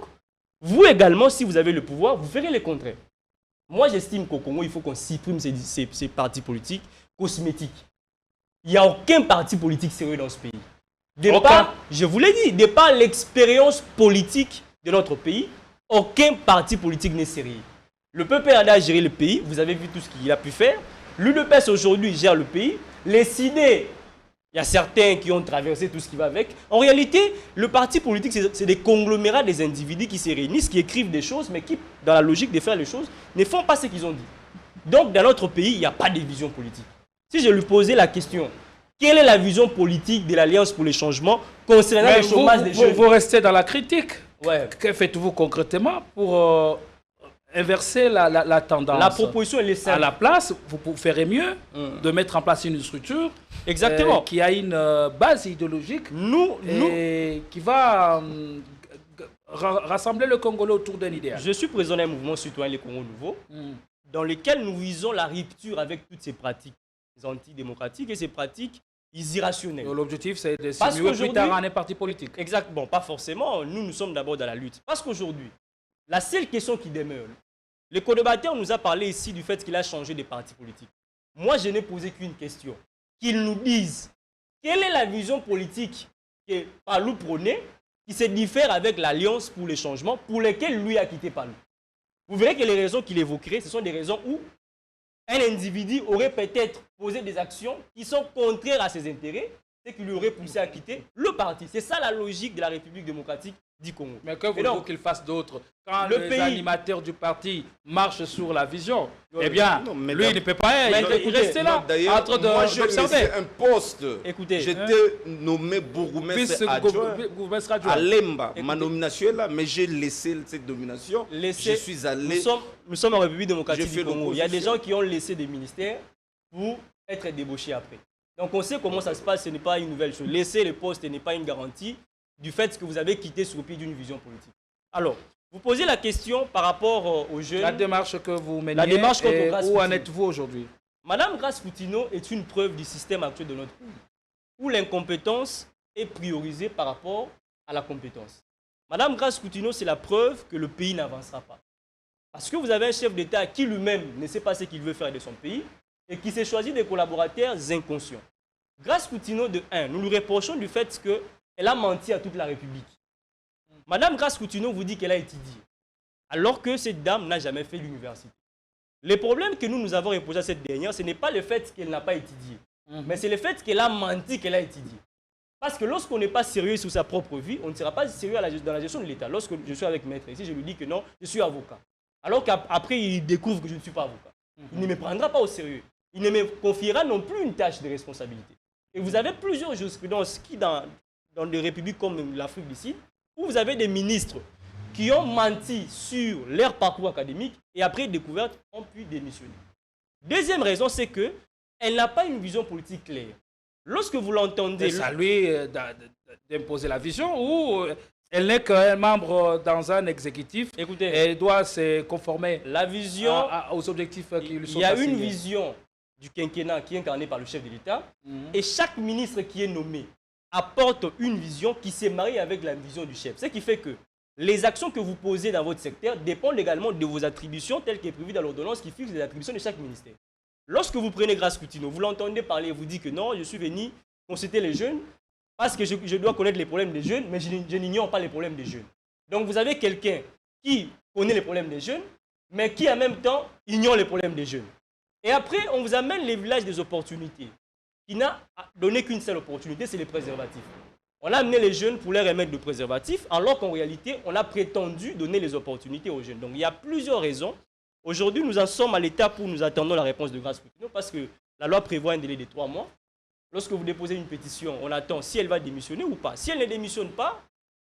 vous également, si vous avez le pouvoir, vous ferez le contraire. Moi, j'estime qu'au Congo, il faut qu'on supprime ces partis politiques cosmétiques. Il n'y a aucun parti politique sérieux dans ce pays. Je vous l'ai dit, de par l'expérience politique de notre pays, aucun parti politique n'est sérieux. Le PPRD a géré le pays, vous avez vu tout ce qu'il a pu faire. L'UDPS aujourd'hui gère le pays. Les CIDE, il y a certains qui ont traversé tout ce qui va avec. En réalité, le parti politique, c'est des conglomérats des individus qui se réunissent, qui écrivent des choses, mais qui, dans la logique de faire les choses, ne font pas ce qu'ils ont dit. Donc, dans notre pays, il n'y a pas de vision politique. Si je lui posais la question, quelle est la vision politique de l'Alliance pour le changement concernant le chômage des jeunes? Vous restez dans la critique. Ouais. Que faites-vous concrètement pour inverser la tendance? La proposition, elle est simple. À la place, vous ferez mieux de mettre en place une structure qui a une base idéologique et qui va rassembler le Congolais autour d'un idéal. Je suis président d'un mouvement citoyen, les Congo Nouveau, dans lequel nous visons la rupture avec toutes ces pratiques antidémocratiques et ces pratiques irrationnelles. L'objectif, c'est de simuler plus tard un parti politique. Exactement, pas forcément. Nous sommes d'abord dans la lutte. Parce qu'aujourd'hui, la seule question qui demeure, le co-débatteur nous a parlé ici du fait qu'il a changé de parti politique. Moi, je n'ai posé qu'une question. Qu'ils nous disent quelle est la vision politique que Palou prônait qui se diffère avec l'Alliance pour le changement pour lesquelles lui a quitté Palou. Vous verrez que les raisons qu'il évoquerait, ce sont des raisons où un individu aurait peut-être posé des actions qui sont contraires à ses intérêts, c'est qu'il lui aurait poussé à quitter le parti. C'est ça la logique de la République démocratique du Congo. Mais que voulez-vous qu'il fasse d'autre? Quand les animateurs du parti marchent sur la vision, eh bien, lui, il ne peut pas rester là, en train d'observer. Un poste. Écoutez, j'étais nommé bourgmestre à Lemba. Ma nomination est là, mais j'ai laissé cette nomination. Je suis allé... Nous sommes en République démocratique du Congo. Il y a des gens qui ont laissé des ministères pour être débauchés après. Donc on sait comment ça se passe, ce n'est pas une nouvelle chose. Laisser le poste n'est pas une garantie du fait que vous avez quitté sur le pied d'une vision politique. Alors, vous posez la question par rapport aux jeunes. La démarche que vous menez, où en êtes-vous aujourd'hui? Madame Grace Coutinho est une preuve du système actuel de notre pays, où l'incompétence est priorisée par rapport à la compétence. Madame Grace Coutinho, c'est la preuve que le pays n'avancera pas. Parce que vous avez un chef d'État qui lui-même ne sait pas ce qu'il veut faire de son pays et qui s'est choisi des collaborateurs inconscients. Grace Coutinho, de 1, nous lui reprochons du fait que elle a menti à toute la République. Madame Grace Coutinho vous dit qu'elle a étudié, alors que cette dame n'a jamais fait l'université. Le problème que nous avons reproché à cette dernière, ce n'est pas le fait qu'elle n'a pas étudié, mais c'est le fait qu'elle a menti qu'elle a étudié. Parce que lorsqu'on n'est pas sérieux sur sa propre vie, on ne sera pas sérieux dans la gestion de l'État. Lorsque je suis avec Maître ici, je lui dis que non, je suis avocat. Alors qu'après, il découvre que je ne suis pas avocat. Il ne me prendra pas au sérieux. Il ne me confiera non plus une tâche de responsabilité. Et vous avez plusieurs jurisprudences qui, dans des républiques comme l'Afrique du Sud, où vous avez des ministres qui ont menti sur leur parcours académique et après découverte ont pu démissionner. Deuxième raison, c'est qu'elle n'a pas une vision politique claire. Lorsque vous l'entendez... C'est à lui d'imposer la vision ou elle n'est qu'un membre dans un exécutif? Écoutez, elle doit se conformer la vision, aux objectifs qui lui sont assignés. Il y a une vision du quinquennat qui est incarnée par le chef de l'État et chaque ministre qui est nommé apporte une vision qui s'est mariée avec la vision du chef. Ce qui fait que les actions que vous posez dans votre secteur dépendent également de vos attributions telles qu'est prévues dans l'ordonnance qui fixe les attributions de chaque ministère. Lorsque vous prenez Grace Coutinho, vous l'entendez parler, vous dites que non, je suis venu consulter les jeunes parce que je dois connaître les problèmes des jeunes, mais je n'ignore pas les problèmes des jeunes. Donc vous avez quelqu'un qui connaît les problèmes des jeunes, mais qui en même temps ignore les problèmes des jeunes. Et après, on vous amène les villages des opportunités. Qui n'a donné qu'une seule opportunité, c'est les préservatifs. On a amené les jeunes pour leur remettre de préservatifs, alors qu'en réalité, on a prétendu donner les opportunités aux jeunes. Donc il y a plusieurs raisons. Aujourd'hui, nous en sommes à l'étape où nous attendons la réponse de Grace Coutinho parce que la loi prévoit un délai de 3 mois. Lorsque vous déposez une pétition, on attend si elle va démissionner ou pas. Si elle ne démissionne pas,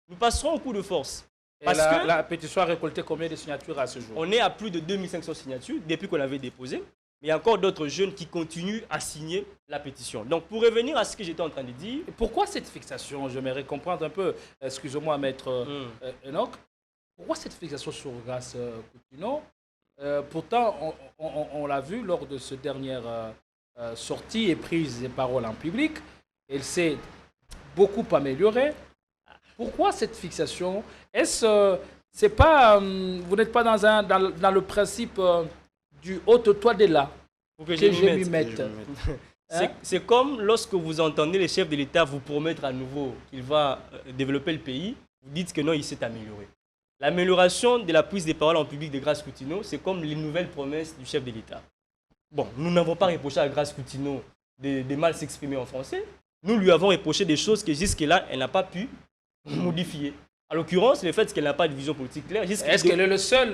nous passerons au coup de force. Parce que la pétition a récolté combien de signatures à ce jour? On est à plus de 2500 signatures depuis qu'on l'avait déposée. Mais il y a encore d'autres jeunes qui continuent à signer la pétition. Donc, pour revenir à ce que j'étais en train de dire... Et pourquoi cette fixation? J'aimerais comprendre un peu, excusez-moi, Maître Enoch. Pourquoi cette fixation sur Grace Coutinho? Pourtant, on l'a vu lors de cette dernière sortie et prise de parole en public. Elle s'est beaucoup améliorée. Pourquoi cette fixation? Est-ce c'est pas... vous n'êtes pas dans le principe... du haut toit de là, que je m'y mette. C'est comme lorsque vous entendez le chef de l'État vous promettre à nouveau qu'il va développer le pays, vous dites que non, il s'est amélioré. L'amélioration de la prise de parole en public de Grace Coutinho, c'est comme les nouvelles promesses du chef de l'État. Bon, nous n'avons pas reproché à Grace Coutinho de mal s'exprimer en français. Nous lui avons reproché des choses que jusque-là, elle n'a pas pu modifier. En l'occurrence, le fait qu'elle n'a pas de vision politique claire. Est-ce qu'elle est le seul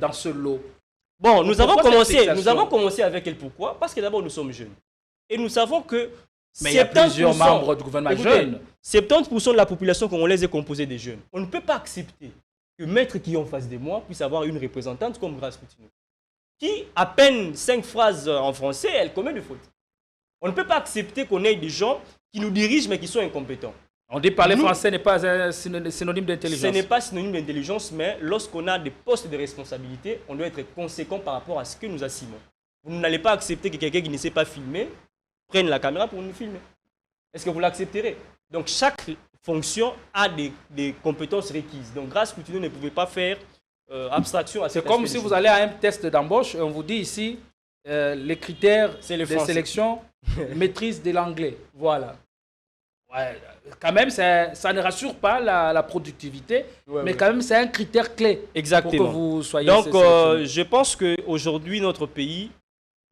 dans ce lot? Bon, nous avons commencé avec elle. Pourquoi? Parce que d'abord, nous sommes jeunes. Et nous savons que... Mais il y a plusieurs membres du gouvernement jeunes. 70% de la population congolaise est composée de jeunes. On ne peut pas accepter que Maître qui est en face de moi puisse avoir une représentante comme Grace Coutinho, qui, à peine 5 phrases en français, elle commet des fautes. On ne peut pas accepter qu'on ait des gens qui nous dirigent mais qui sont incompétents. On dit parler français n'est pas un synonyme d'intelligence. Ce n'est pas synonyme d'intelligence, mais lorsqu'on a des postes de responsabilité, on doit être conséquent par rapport à ce que nous assumons. Vous n'allez pas accepter que quelqu'un qui ne sait pas filmer prenne la caméra pour nous filmer. Est-ce que vous l'accepterez? Donc chaque fonction a des compétences requises. Donc Grace Coutinho ne pouvait pas faire abstraction à ce. C'est comme si vous allez à un test d'embauche et on vous dit ici les critères de sélection, maîtrise de l'anglais. Voilà. Ouais, quand même, ça ne rassure pas la productivité, mais quand même, c'est un critère clé. Exactement. Pour que vous soyez... Donc, je pense qu'aujourd'hui, notre pays,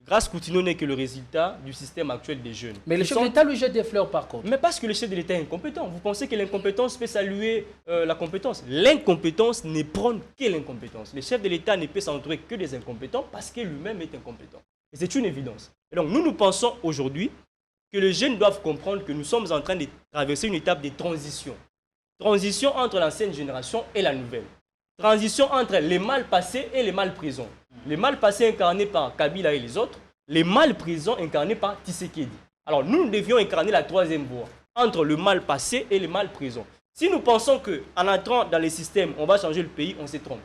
Grâce Coutinho n'est que le résultat du système actuel des jeunes. Mais le chef de l'État lui jette des fleurs par contre. Mais parce que le chef de l'État est incompétent. Vous pensez que l'incompétence peut saluer la compétence? L'incompétence ne prône que l'incompétence. Le chef de l'État ne peut s'entourer que des incompétents parce que lui-même est incompétent. Et c'est une évidence. Et donc nous pensons aujourd'hui que les jeunes doivent comprendre que nous sommes en train de traverser une étape de transition. Transition entre l'ancienne génération et la nouvelle. Transition entre les mal passés et les mal présents. Les mal passés incarnés par Kabila et les autres, les mal présents incarnés par Tshisekedi. Alors nous devions incarner la troisième voie, entre le mal passé et le mal présent. Si nous pensons qu'en entrant dans les systèmes, on va changer le pays, on se trompe.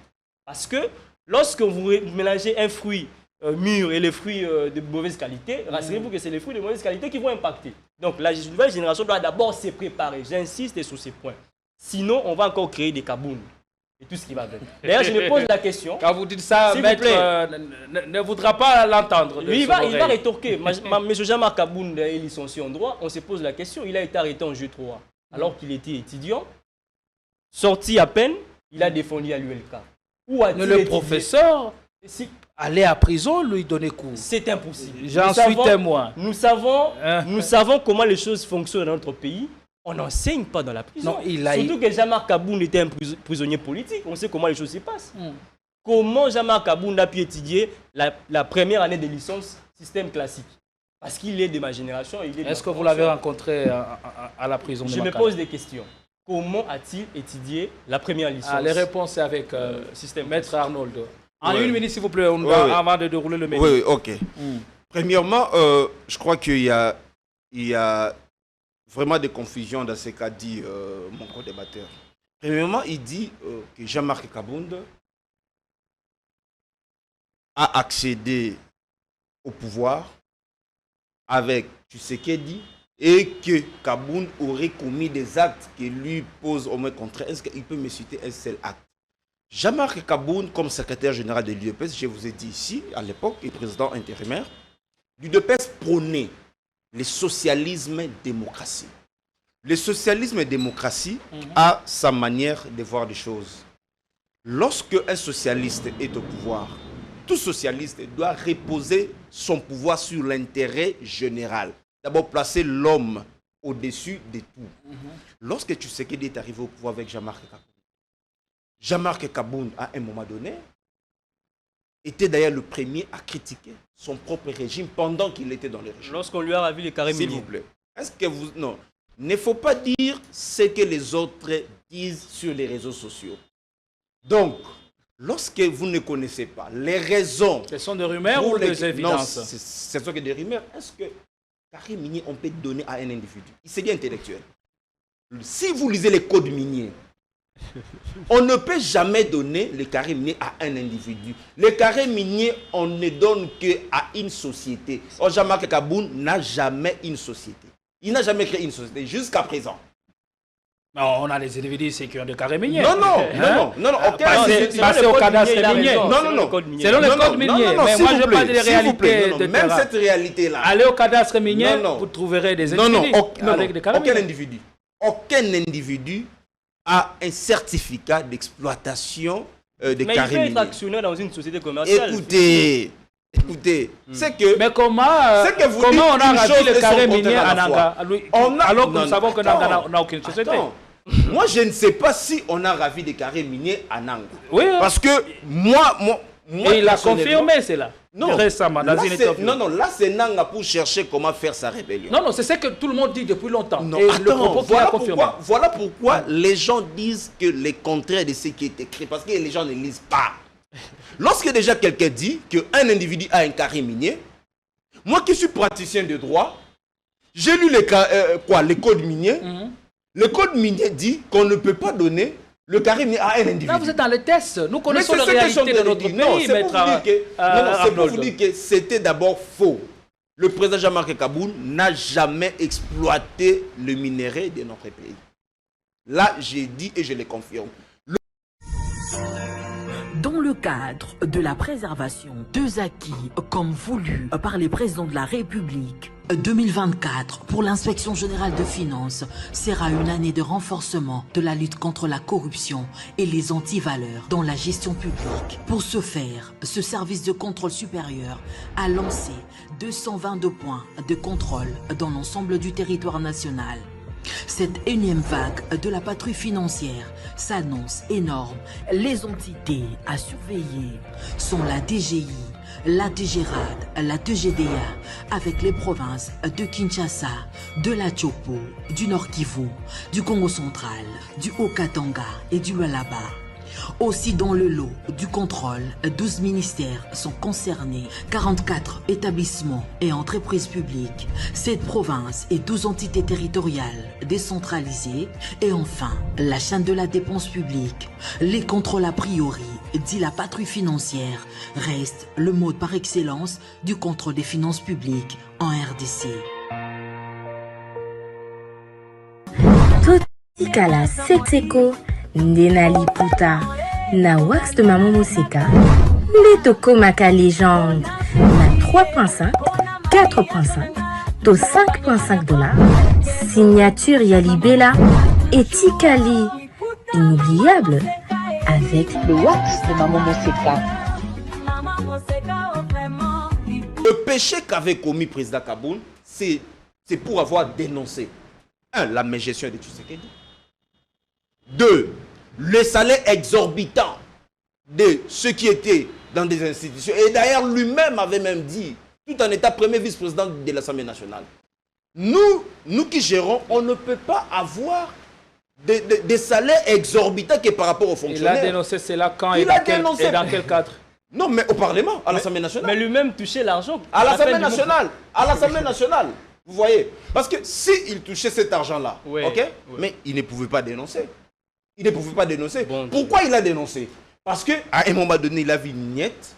Parce que lorsque vous mélangez un fruit mûr et les fruits de mauvaise qualité, rassurez-vous que c'est les fruits de mauvaise qualité qui vont impacter. Donc la nouvelle génération doit d'abord se préparer. J'insiste sur ces points. Sinon, on va encore créer des kabounes. Et tout ce qui va avec. D'ailleurs, je me pose la question. Quand vous dites ça, Maître ne voudra pas l'entendre. Il va rétorquer. M. Jean-Marc Kaboun est licencié en droit. On se pose la question. Il a été arrêté en G3 alors qu'il était étudiant. Sorti à peine, il a défendu à l'ULK. Mais le professeur aller à prison, lui donner cours. C'est impossible. J'en suis témoin. Nous savons comment les choses fonctionnent dans notre pays. On n'enseigne pas dans la prison. Non, surtout que Jean-Marc Kaboun était un prisonnier politique. On sait comment les choses se passent. Comment Jean-Marc Kaboun a pu étudier la première année de licence système classique? Parce qu'il est de ma génération. Est-ce que vous l'avez rencontré à la prison de Je me pose des questions. Comment a-t-il étudié la première licence? Les réponses, c'est avec système Maître Arnold. En une minute, s'il vous plaît, avant de dérouler le menu. Oui, ok. Premièrement, je crois qu'il y a vraiment des confusions dans ce qu'a dit mon co-débatteur. Premièrement, il dit que Jean-Marc Kabound a accédé au pouvoir avec Tshisekedi et que Kabound aurait commis des actes qui lui posent au moins contraire. Est-ce qu'il peut me citer un seul acte? Jean-Marc Kabound, comme secrétaire général de l'UDPS, je vous ai dit ici, à l'époque, et président intérimaire, l'UDPS prônait le socialisme et démocratie. Le socialisme et démocratie a sa manière de voir les choses. Lorsque un socialiste est au pouvoir, tout socialiste doit reposer son pouvoir sur l'intérêt général. D'abord placer l'homme au-dessus de tout. Lorsque Tshisekedi est arrivé au pouvoir avec Jean-Marc Kabound, Jean-Marc Kabound, à un moment donné, était d'ailleurs le premier à critiquer son propre régime pendant qu'il était dans le régime. Lorsqu'on lui a ravi les carrés miniers. S'il vous plaît. Est-ce que vous... Non. Il ne faut pas dire ce que les autres disent sur les réseaux sociaux. Donc, lorsque vous ne connaissez pas les raisons... Ce sont des rumeurs ou des évidences? Non, ce sont que des rumeurs. Est-ce que carré minier, on peut donner à un individu? C'est bien intellectuel. Si vous lisez les codes miniers, on ne peut jamais donner les carrés miniers à un individu. Les carrés miniers, on ne donne qu'à une société. Or, Jean-Marc Kabound n'a jamais une société. Il n'a jamais créé une société jusqu'à présent. Non, on a les individus qui ont des carrés miniers. Non. Passer au cadastre minier. Non. Selon le code minier. Mais moi, je parle de réalité. Même cette réalité-là. Allez au cadastre minier, vous trouverez des individus avec des carrés miniers. Aucun individu a un certificat d'exploitation des carrés miniers. Mais il peut être actionnaire dans une société commerciale. Écoutez, c'est que... Mais comment on a ravi le carré minier à Nanga alors que nous savons que Nanga n'a aucune société? Moi, je ne sais pas si on a ravi des carrés miniers à Nanga. Oui. Parce que moi et il a confirmé cela. Non, récemment, dans une interview. Non, là c'est Nanga pour chercher comment faire sa rébellion. Non, c'est ce que tout le monde dit depuis longtemps. Non, et le propos qu'il a confirmé. Voilà pourquoi les gens disent que le contraire de ce qui est écrit, parce que les gens ne lisent pas. Lorsque déjà quelqu'un dit qu'un individu a un carré minier, moi qui suis praticien de droit, j'ai lu les codes miniers. Le code minier dit qu'on ne peut pas donner le carré minier à un individu. Là, vous êtes dans le test. Nous connaissons la réalité de notre pays. Non, c'est pour vous dire que c'était d'abord faux. Le président Jean-Marc Kabound n'a jamais exploité le minerai de notre pays. Là, j'ai dit et je le confirme. Dans le cadre de la préservation deux acquis comme voulu par les présidents de la République, 2024 pour l'inspection générale de finances sera une année de renforcement de la lutte contre la corruption et les antivaleurs dans la gestion publique. Pour ce faire, ce service de contrôle supérieur a lancé 222 points de contrôle dans l'ensemble du territoire national. Cette énième vague de la patrouille financière s'annonce énorme. Les entités à surveiller sont la DGI, la DGRAD, la DGDA, avec les provinces de Kinshasa, de la Tchopo, du Nord Kivu, du Congo central, du Haut-Katanga et du Lualaba. Aussi dans le lot du contrôle, 12 ministères sont concernés, 44 établissements et entreprises publiques, 7 provinces et 12 entités territoriales décentralisées et enfin la chaîne de la dépense publique. Les contrôles a priori, dit la patrouille financière, restent le mode par excellence du contrôle des finances publiques en RDC. Totikala Setseko Ndenali Puta na wax de Maman Moussika Letoko Maka légende na 3.5, 4.5, to 5.5 dollars. Signature Yalibela et Tikali. Inoubliable avec le wax de Maman Moussika. Le péché qu'avait commis le président Kaboun, c'est pour avoir dénoncé 1. La mégestion de Tshisekedi. 2. Le salaire exorbitant de ceux qui étaient dans des institutions. Et d'ailleurs, lui-même avait même dit, tout en étant premier vice-président de l'Assemblée nationale, nous qui gérons, on ne peut pas avoir des salaires exorbitants qui est par rapport aux fonctionnaires. Il a dénoncé cela quand et dans quel cadre? Non, mais au Parlement, à l'Assemblée nationale. Mais lui-même touchait l'argent. À l'Assemblée nationale. À l'Assemblée nationale. Vous voyez? Parce que s'il touchait cet argent-là, ouais, ok, ouais. Mais il ne pouvait pas dénoncer. Il ne pouvait pas dénoncer. Bon, pourquoi il a dénoncé? Parce qu'à un moment donné, il a vu une niette.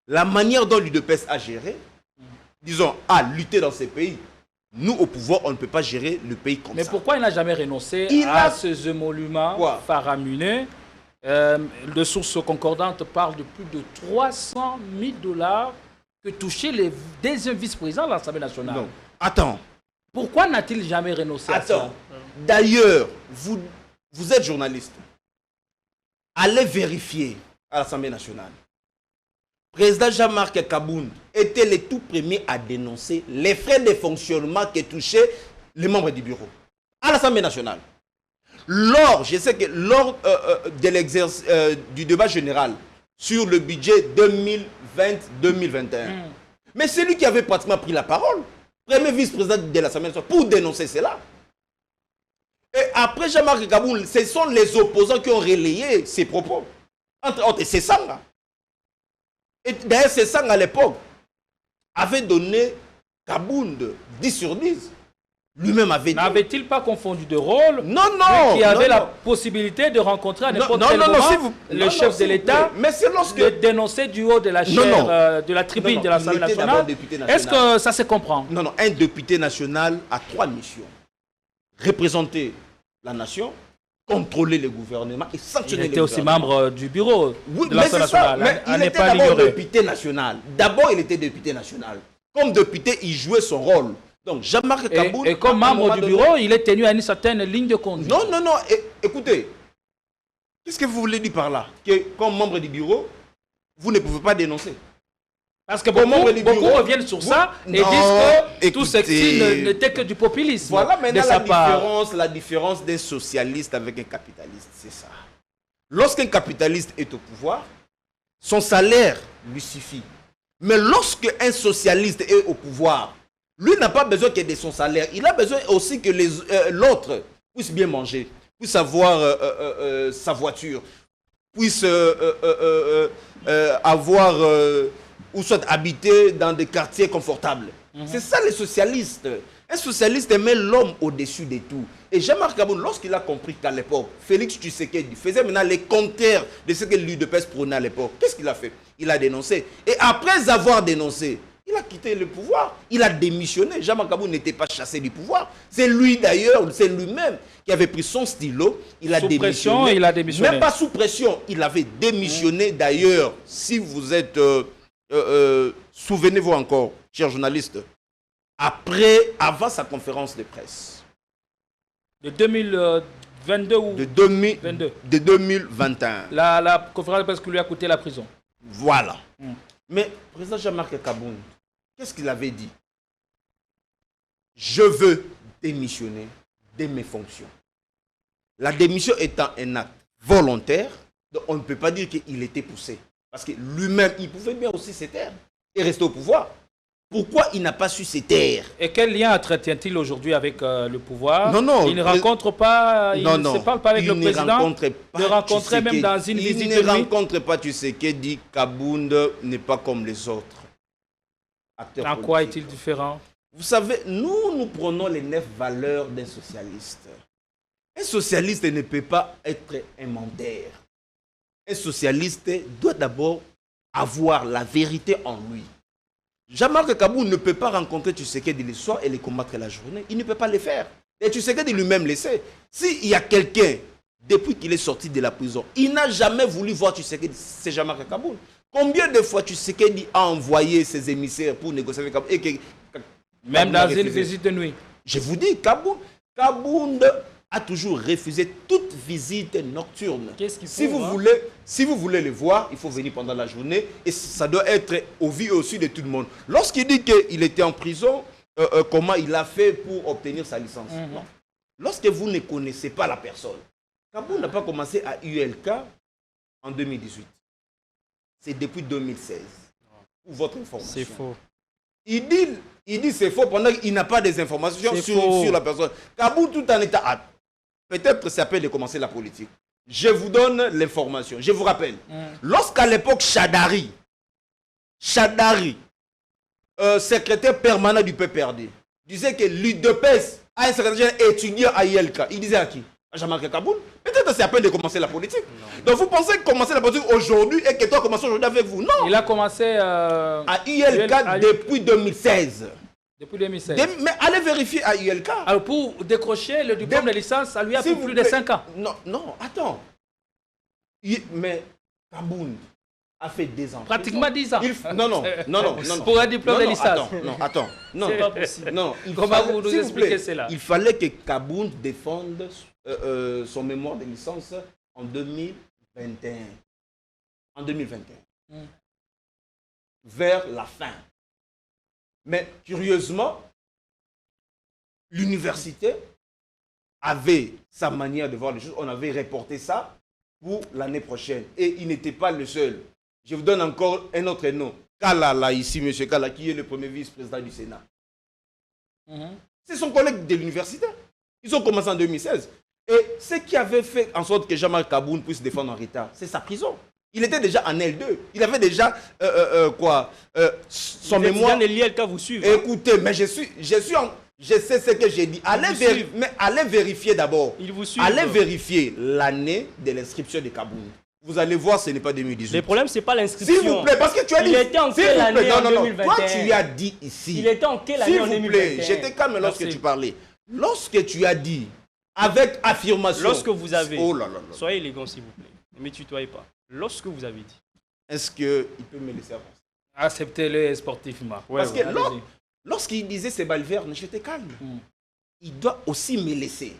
La manière dont l'UDPS a géré, disons, a lutté dans ces pays. Nous, au pouvoir, on ne peut pas gérer le pays comme ça. Mais pourquoi il n'a jamais renoncé à ces émoluments faramineux? De sources concordantes parlent de plus de 300 000 dollars que touchaient les deuxièmes vice-présidents de l'Assemblée nationale. Non. Attends. Pourquoi n'a-t-il jamais renoncé à ça? D'ailleurs, vous êtes journaliste. Allez vérifier à l'Assemblée nationale. Président Jean-Marc Kabound était le tout premier à dénoncer les frais de fonctionnement qui touchaient les membres du bureau. À l'Assemblée nationale. Je sais que lors de l'exercice du débat général sur le budget 2020-2021, mais c'est lui qui avait pratiquement pris la parole, premier vice-président de l'Assemblée nationale, pour dénoncer cela. Et après Jean-Marc Kabound, ce sont les opposants qui ont relayé ses propos. Entre autres, c'est Sanga. Et d'ailleurs, c'est Sanga à l'époque avait donné Kabound 10 sur 10. Lui-même avait dit. N'avait-il pas confondu de rôle? Non, non. Qui avait la possibilité de rencontrer à n'importe quel moment le chef de l'État, mais c'est lorsque le dénoncer du haut de la chaire, de la tribune de l'Assemblée nationale. Est-ce que ça se comprend? Non, non. Un député national a 3 missions. Représenter la nation, contrôler le gouvernement et sanctionner le gouvernement. Il était aussi membre du bureau de l'Assemblée nationale. Mais il était d'abord député national. D'abord, il était député national. Comme député, il jouait son rôle. Donc, Jean-Marc Kabound... Et comme membre du bureau, il est tenu à une certaine ligne de conduite. Non, non, non. Écoutez, qu'est-ce que vous voulez dire par là? Que comme membre du bureau, vous ne pouvez pas dénoncer? Parce que beaucoup reviennent sur ça et disent que tout ceci n'était que du populisme. Voilà maintenant la différence d'un socialiste avec un capitaliste. C'est ça. Lorsqu'un capitaliste est au pouvoir, son salaire lui suffit. Mais lorsque un socialiste est au pouvoir, lui n'a pas besoin que de son salaire. Il a besoin aussi que l'autre puisse bien manger, puisse avoir sa voiture, puisse avoir... ou soit habiter dans des quartiers confortables. C'est ça les socialistes. Un socialiste met l'homme au-dessus de tout. Et Jean-Marc Kabound, lorsqu'il a compris qu'à l'époque, Félix Tshisekedi faisait maintenant les contraires de ce que l'UDPS prônait à l'époque, qu'est-ce qu'il a fait? Il a dénoncé. Et après avoir dénoncé, Il a quitté le pouvoir. Il a démissionné. Jean-Marc Kabound n'était pas chassé du pouvoir. C'est lui d'ailleurs, c'est lui-même qui avait pris son stylo. Il a démissionné. Pression, il a démissionné. Même pas sous pression. Il avait démissionné d'ailleurs. Si vous êtes... souvenez-vous encore, chers journalistes, avant sa conférence de presse. De 2022 ou de 2021. La conférence de presse qui lui a coûté la prison. Voilà. Mais le président Jean-Marc Kabound, qu'est-ce qu'il avait dit? Je veux démissionner de mes fonctions. La démission étant un acte volontaire, donc on ne peut pas dire qu'il était poussé. Parce que lui-même, il pouvait bien aussi se taire et rester au pouvoir. Pourquoi il n'a pas su se taire? Et quel lien entretient-il aujourd'hui avec le pouvoir? Non. Il ne rencontre pas, il ne se parle pas avec le président. Il ne rencontre même dans une visite de nuit. Il ne rencontre pas Tshisekedi. Kabound n'est pas comme les autres acteurs politiques. En quoi est-il différent? Vous savez, nous prenons les 9 valeurs d'un socialiste. Un socialiste ne peut pas être un menteur. Un socialiste doit d'abord avoir la vérité en lui. Jean-Marc Kabound ne peut pas rencontrer Tshisekedi le soir et les combattre la journée. Il ne peut pas le faire. Et Tshisekedi lui-même le sait. S'il y a quelqu'un, depuis qu'il est sorti de la prison, il n'a jamais voulu voir Tshisekedi, c'est Jean-Marc Kabound. Combien de fois Tshisekedi a envoyé ses émissaires pour négocier avec Kabound? Même dans une visite de nuit. Je vous dis, Kabound a toujours refusé toute visite nocturne. Si vous voulez le voir, il faut venir pendant la journée et ça doit être au vu aussi de tout le monde. Lorsqu'il dit qu'il était en prison, comment il a fait pour obtenir sa licence? Non. Lorsque vous ne connaissez pas la personne, Kabound n'a pas commencé à ULK en 2018. C'est depuis 2016. Pour votre information. C'est faux. Il dit c'est faux pendant qu'il n'a pas des informations sur la personne. Kabound tout en état. Peut-être c'est à peine de commencer la politique. Je vous donne l'information. Je vous rappelle. Lorsqu'à l'époque Chadari, secrétaire permanent du PPRD, disait que l'UDPS a un secrétaire étudiant à ILK. Il disait à qui? À Jean-Marc Kabound. Peut-être c'est à peine de commencer la politique. Non. Donc vous pensez commencer la politique aujourd'hui et que toi commences aujourd'hui avec vous? Non. Il a commencé à ILK depuis 2016. Depuis 2016. Mais allez vérifier à ILK. Alors pour décrocher le diplôme de licence, ça lui a pris plus de 5 ans. Non, attends. Mais Kabound a fait 10 ans. Pratiquement 10 ans. Non. Pour un diplôme de licence. Attends. Non, c'est pas possible. Non. Comment vous nous expliquez cela? Il fallait que Kabound défende son mémoire de licence en 2021. En 2021. Vers la fin. Mais curieusement, l'université avait sa manière de voir les choses. On avait reporté ça pour l'année prochaine. Et il n'était pas le seul. Je vous donne encore un autre nom. Kala, là, ici, M. Kala, qui est le premier vice-président du Sénat. C'est son collègue de l'université. Ils ont commencé en 2016. Et ce qui avait fait en sorte que Jean-Marc Kabound puisse défendre en retard, c'est sa prison. Il était déjà en L2. Il avait déjà son mémoire. Vous suivez. Écoutez, mais je sais ce que j'ai dit. Allez vérifier d'abord. Allez vérifier l'année de l'inscription de Kabound. Vous allez voir, ce n'est pas 2018. Le problème, ce n'est pas l'inscription. S'il vous plaît, parce que tu as dit. Il était en quelle année en 2021? Toi, tu as dit ici. Il était en quelle année en 2021? S'il vous plaît, j'étais calme lorsque tu parlais. Lorsque tu as dit, avec affirmation. Lorsque vous avez. Oh là. Soyez élégant, s'il vous plaît. Ne me tutoyez pas. Lorsque vous avez dit. Est-ce qu'il peut me laisser avancer? Acceptez-le sportivement. Parce que lorsqu'il disait ces balles vertes, j'étais calme. Il doit aussi me laisser.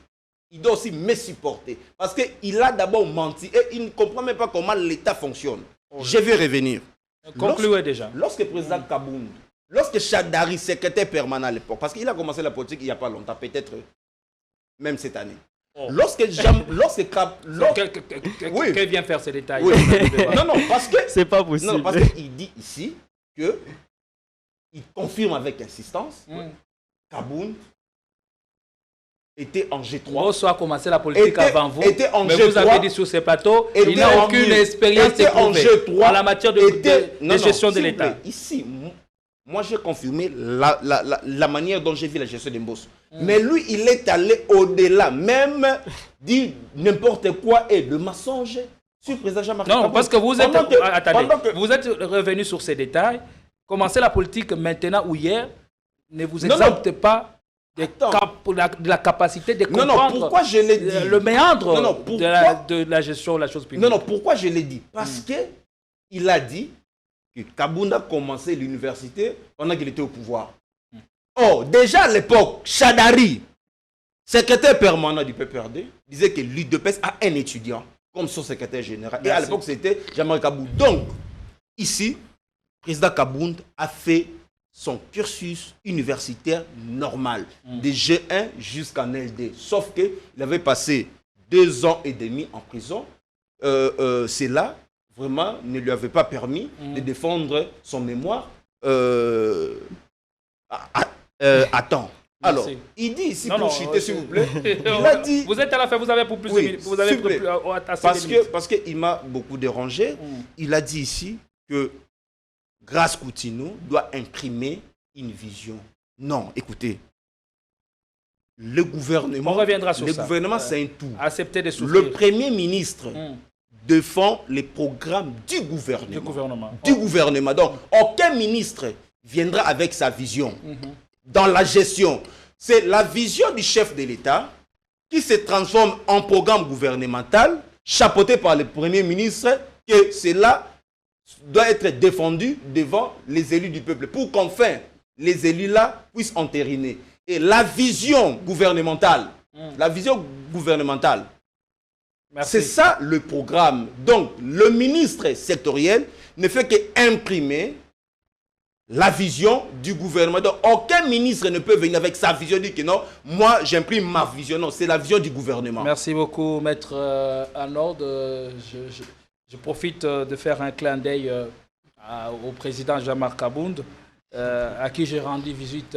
Il doit aussi me supporter. Parce qu'il a d'abord menti et il ne comprend même pas comment l'État fonctionne. Je vais revenir. Concluez déjà. Lorsque le président Kabound, lorsque Chadari, secrétaire permanent à l'époque, parce qu'il a commencé la politique il n'y a pas longtemps, peut-être même cette année. Lorsque que vient faire ces détails? Oui. Non, parce que c'est pas possible. Non, parce qu'il dit ici que il confirme avec insistance Kabound était en G3. Moi, a commencé la politique avant vous. Était en mais G3, vous avez dit sur ces plateaux, il n'a aucune expérience éprouvée en la matière de gestion de l'État. Ici, moi j'ai confirmé la manière dont j'ai vu la gestion des Mbos. Mais lui, il est allé au-delà, même dit n'importe quoi et de mensonge sur le président Jean-Marc Kabound. Non, parce que vous êtes, vous êtes revenu sur ces détails. commencer la politique maintenant ou hier ne vous exempte pas de la capacité de comprendre pourquoi je l'ai dit le méandre de la gestion de la chose publique. Pourquoi je l'ai dit? Parce que il a dit que Kabound a commencé l'université pendant qu'il était au pouvoir. Or, déjà à l'époque, Chadari, secrétaire permanent du PPRD, disait que l'UDPS a un étudiant comme son secrétaire général. Et à l'époque, c'était Jean-Marie Kabound. Donc, ici, le président Kabound a fait son cursus universitaire normal, de G1 jusqu'en LD. Sauf qu'il avait passé 2 ans et demi en prison. Cela, vraiment, ne lui avait pas permis de défendre son mémoire à temps. Alors, il dit ici, pour citer, s'il vous plaît, il a dit... Vous êtes à la fin, vous avez pour plus de minutes. Vous avez plus parce qu'il m'a beaucoup dérangé. Il a dit ici que Grace Coutinho doit imprimer une vision. Non, écoutez. Le gouvernement... On reviendra sur ça. Le gouvernement, c'est un tout. Accepter de souffrir. Le Premier ministre défend les programmes du gouvernement. Du gouvernement. Donc, aucun ministre viendra avec sa vision. Dans la gestion, c'est la vision du chef de l'État qui se transforme en programme gouvernemental, chapeauté par le Premier ministre, que cela doit être défendu devant les élus du peuple, pour qu'enfin, les élus-là puissent entériner. Et la vision gouvernementale, c'est ça le programme. Donc, le ministre sectoriel ne fait qu'imprimer la vision du gouvernement. Donc, aucun ministre ne peut venir avec sa vision et dire que non, moi, j'imprime ma vision. Non, c'est la vision du gouvernement. Merci beaucoup, Maître Arnaud. Je profite de faire un clin d'œil au président Jean-Marc Kabound, à qui j'ai rendu visite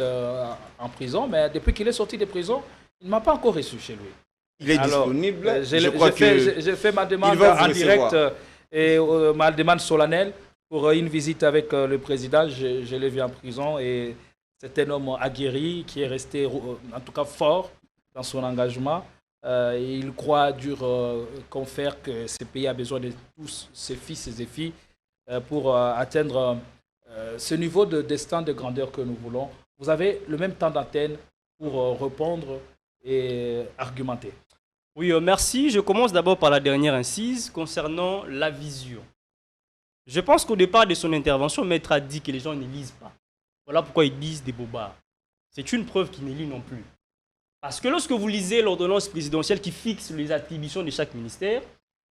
en prison. Mais depuis qu'il est sorti de prison, il ne m'a pas encore reçu chez lui. Il est disponible. J'ai fait ma demande en direct et ma demande solennelle pour une visite avec le président. Je l'ai vu en prison et c'est un homme aguerri qui est resté en tout cas fort dans son engagement. Il croit dur comme fer que ce pays a besoin de tous ses fils et ses filles pour atteindre ce niveau de destin de grandeur que nous voulons. Vous avez le même temps d'antenne pour répondre et argumenter. Oui, merci. Je commence d'abord par la dernière incise concernant la vision. Je pense qu'au départ de son intervention, Maître a dit que les gens ne lisent pas. Voilà pourquoi ils disent des bobards. C'est une preuve qu'ils ne lisent non plus. Parce que lorsque vous lisez l'ordonnance présidentielle qui fixe les attributions de chaque ministère,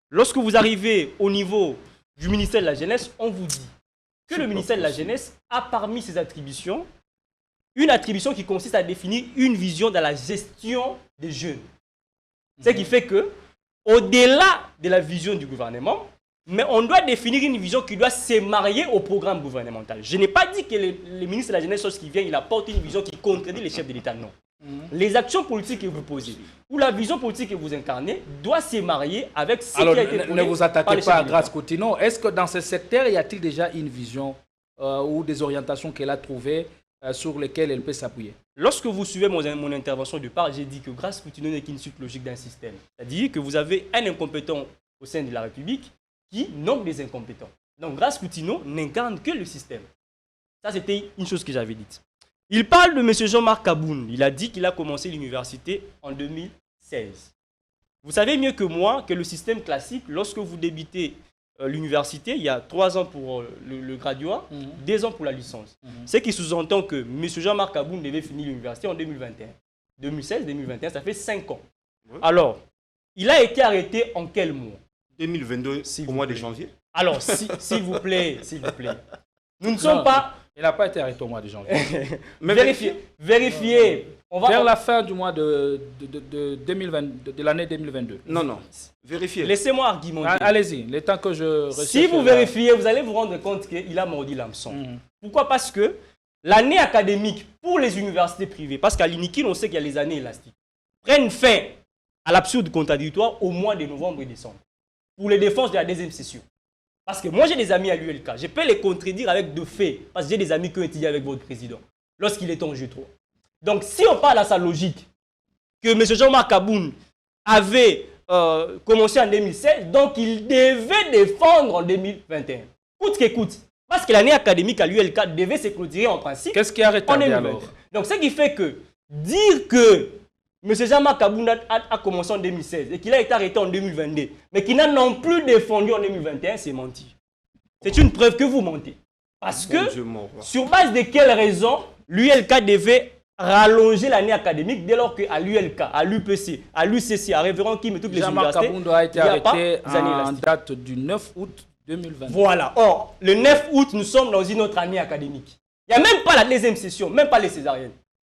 lorsque vous arrivez au niveau du ministère de la Jeunesse, on vous dit que le ministère de la Jeunesse a parmi ses attributions une attribution qui consiste à définir une vision dans la gestion des jeunes. Ce qui fait que, au-delà de la vision du gouvernement, mais on doit définir une vision qui doit se marier au programme gouvernemental. Je n'ai pas dit que le ministre de la Jeunesse, lorsqu'il vient, il apporte une vision qui contredit les chefs de l'État, non. Les actions politiques que vous posez ou la vision politique que vous incarnez doit se marier avec ce qui a été donné. Ne vous attaquez pas à Grace Coutinho. Est-ce que dans ce secteur, y a-t-il déjà une vision ou des orientations qu'elle a trouvées sur lesquelles elle peut s'appuyer? Lorsque vous suivez mon intervention de part, j'ai dit que Grace Coutinho n'est qu'une suite logique d'un système. C'est-à-dire que vous avez un incompétent au sein de la République qui nomme des incompétents. Donc Grace Coutinho n'incarne que le système. Ça, c'était une chose que j'avais dite. Il parle de M. Jean-Marc Kabound. Il a dit qu'il a commencé l'université en 2016. Vous savez mieux que moi que le système classique, lorsque vous débutez l'université, il y a 3 ans pour le graduat, 2 ans pour la licence. Ce qui sous-entend que M. Jean-Marc Kabound devait finir l'université en 2021. 2016, 2021, ça fait 5 ans. Oui. Alors, il a été arrêté en quel mois? 2022, au mois de janvier. Alors, s'il vous plaît, nous ne sommes pas... Il n'a pas été arrêté au mois de janvier. Mais vérifiez. On va vers la fin du mois de l'année 2022. Non. Vérifiez. Laissez-moi argumenter. Allez-y, le temps que je recherche. Si vous vérifiez, vous allez vous rendre compte qu'il a mordu l'hameçon. Pourquoi? Parce que l'année académique pour les universités privées, parce qu'à l'INIKIN, on sait qu'il y a les années élastiques, prennent fin à l'absurde contradictoire au mois de novembre et décembre pour les défenses de la deuxième session. Parce que moi, j'ai des amis à l'ULK. Je peux les contredire avec de faits. Parce que j'ai des amis qui ont étudié avec votre président lorsqu'il était en G3. Donc, si on parle à sa logique, que M. Jean-Marc Kabound avait commencé en 2016, donc il devait défendre en 2021. Coûte que coûte. Parce que l'année académique à l'ULK devait se clôturer en principe. Qu'est-ce qui a retardé alors? Donc, ce qui fait que dire que M. Jean-Marc Aboun a commencé en 2016 et qu'il a été arrêté en 2022, mais qu'il n'a non plus défendu en 2021, c'est mentir. C'est une preuve que vous mentez. Parce que, sur base de quelles raisons l'ULK devait rallonger l'année académique dès lors qu'à l'ULK, à l'UPC, à l'UCC, à Révérend Kim et toutes les universités, Jean-Marc Aboun a été arrêté en date du 9 août 2020. Voilà. Or, le 9 août, nous sommes dans une autre année académique. Il n'y a même pas la deuxième session, même pas les césariennes.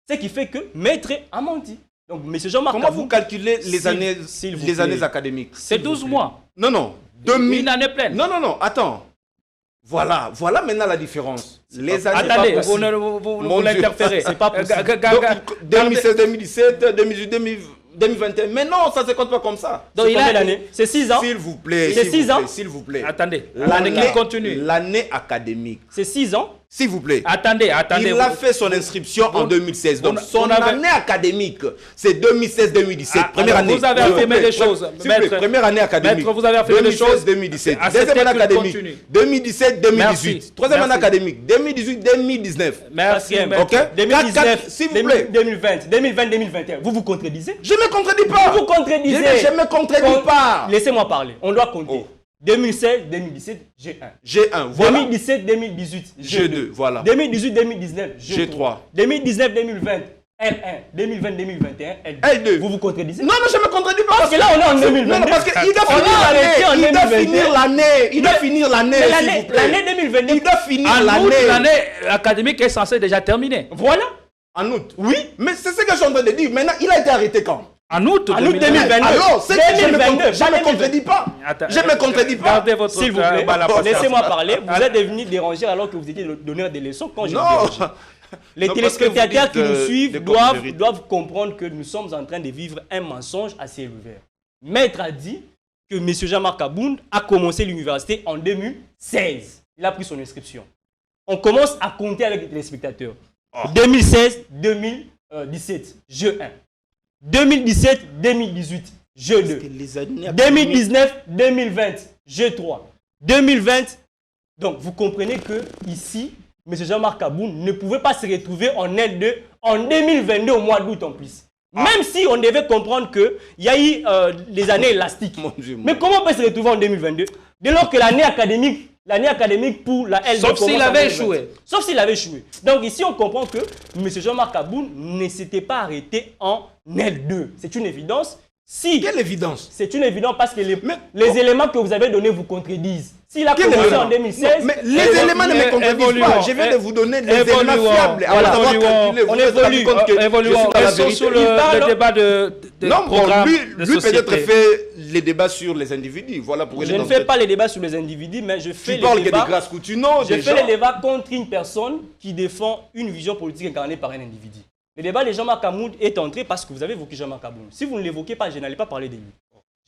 Ce qui fait que Maître a menti. Donc, M. Jean-Marc Comment Aboun, vous calculez les années académiques? C'est 12 mois. Non. Une année pleine. Non, attends. Voilà maintenant la différence. Les années. Attendez, vous l'interférez. C'est pas possible. 2016, 2017, 2018, 2021. Mais non, ça ne se compte pas comme ça. Donc, il a l'année. C'est 6 ans. S'il vous plaît. C'est 6 ans. S'il vous plaît. Attendez. L'année continue. L'année académique. C'est 6 ans. S'il vous plaît. Attendez. Il a fait son inscription en 2016. Donc, son année académique, c'est 2016-2017. Première année. Vous avez affirmé des choses. Première année académique. Maître, vous avez affirmé des choses. 2016-2017. Deuxième année académique. 2017-2018. Troisième année académique. 2018-2019. Merci. Ok. 2019, s'il vous plaît. 2020-2021. Vous vous contredisez? Je ne me contredis pas. Vous contredisez. Je ne me contredis pas. Laissez-moi parler. On doit compter. 2016-2017, G1. G1, voilà. 2017-2018, G2, voilà. 2018-2019, G3. 2019-2020, L1. 2020-2021, L2. Vous vous contredisez? Non, je ne me contredis pas. Parce que là, on est en 2022. Non, parce qu'il doit finir l'année. Il doit finir l'année. L'année 2022. Il doit finir l'année. L'année académique est censée déjà terminer. Voilà. En août. Oui, mais c'est ce que je suis en train de dire. Maintenant, il a été arrêté quand? En août 2022. Alors, c'est que je ne me contredis pas. Je ne me contredis pas. Gardez votre s'il vous plaît, laissez-moi parler. Vous êtes venu déranger alors que vous étiez donneur des leçons quand j'ai dérangé. Les téléspectateurs qui nous suivent doivent comprendre que nous sommes en train de vivre un mensonge à ciel ouvert. Maître a dit que M. Jean-Marc Aboun a commencé l'université en 2016. Il a pris son inscription. On commence à compter avec les téléspectateurs. 2016-2017, G1. 2017-2018, G2. 2019-2020, G3. 2020. Donc, vous comprenez que ici, M. Jean-Marc Aboun ne pouvait pas se retrouver en L2 en 2022 au mois d'août en plus. Même si on devait comprendre qu'il y a eu les années élastiques. Mais comment on peut se retrouver en 2022 dès lors que l'année académique pour la L2 sauf s'il avait échoué. Sauf s'il avait échoué. Donc ici, on comprend que M. Jean-Marc Aboun ne s'était pas arrêté en L2. C'est une évidence. Quelle évidence? C'est une évidence parce que les éléments que vous avez donnés vous contredisent. S'il a commencé en 2016... mais les éléments ne me contredisent pas. Je viens de vous donner les éléments fiables. On évolue. Restons sur le débat de programme. Lui peut-être fait les débats sur les individus. Voilà pourquoi je ne fais pas les débats sur les individus, mais je fais les débats... Tu parles que de Grasse-Coutuneau. Je fais les débats contre une personne qui défend une vision politique incarnée par un individu. Le débat de Jean-Marc Aboun est entré parce que vous avez évoqué Jean-Marc Aboun. Si vous ne l'évoquez pas, je n'allais pas parler de lui.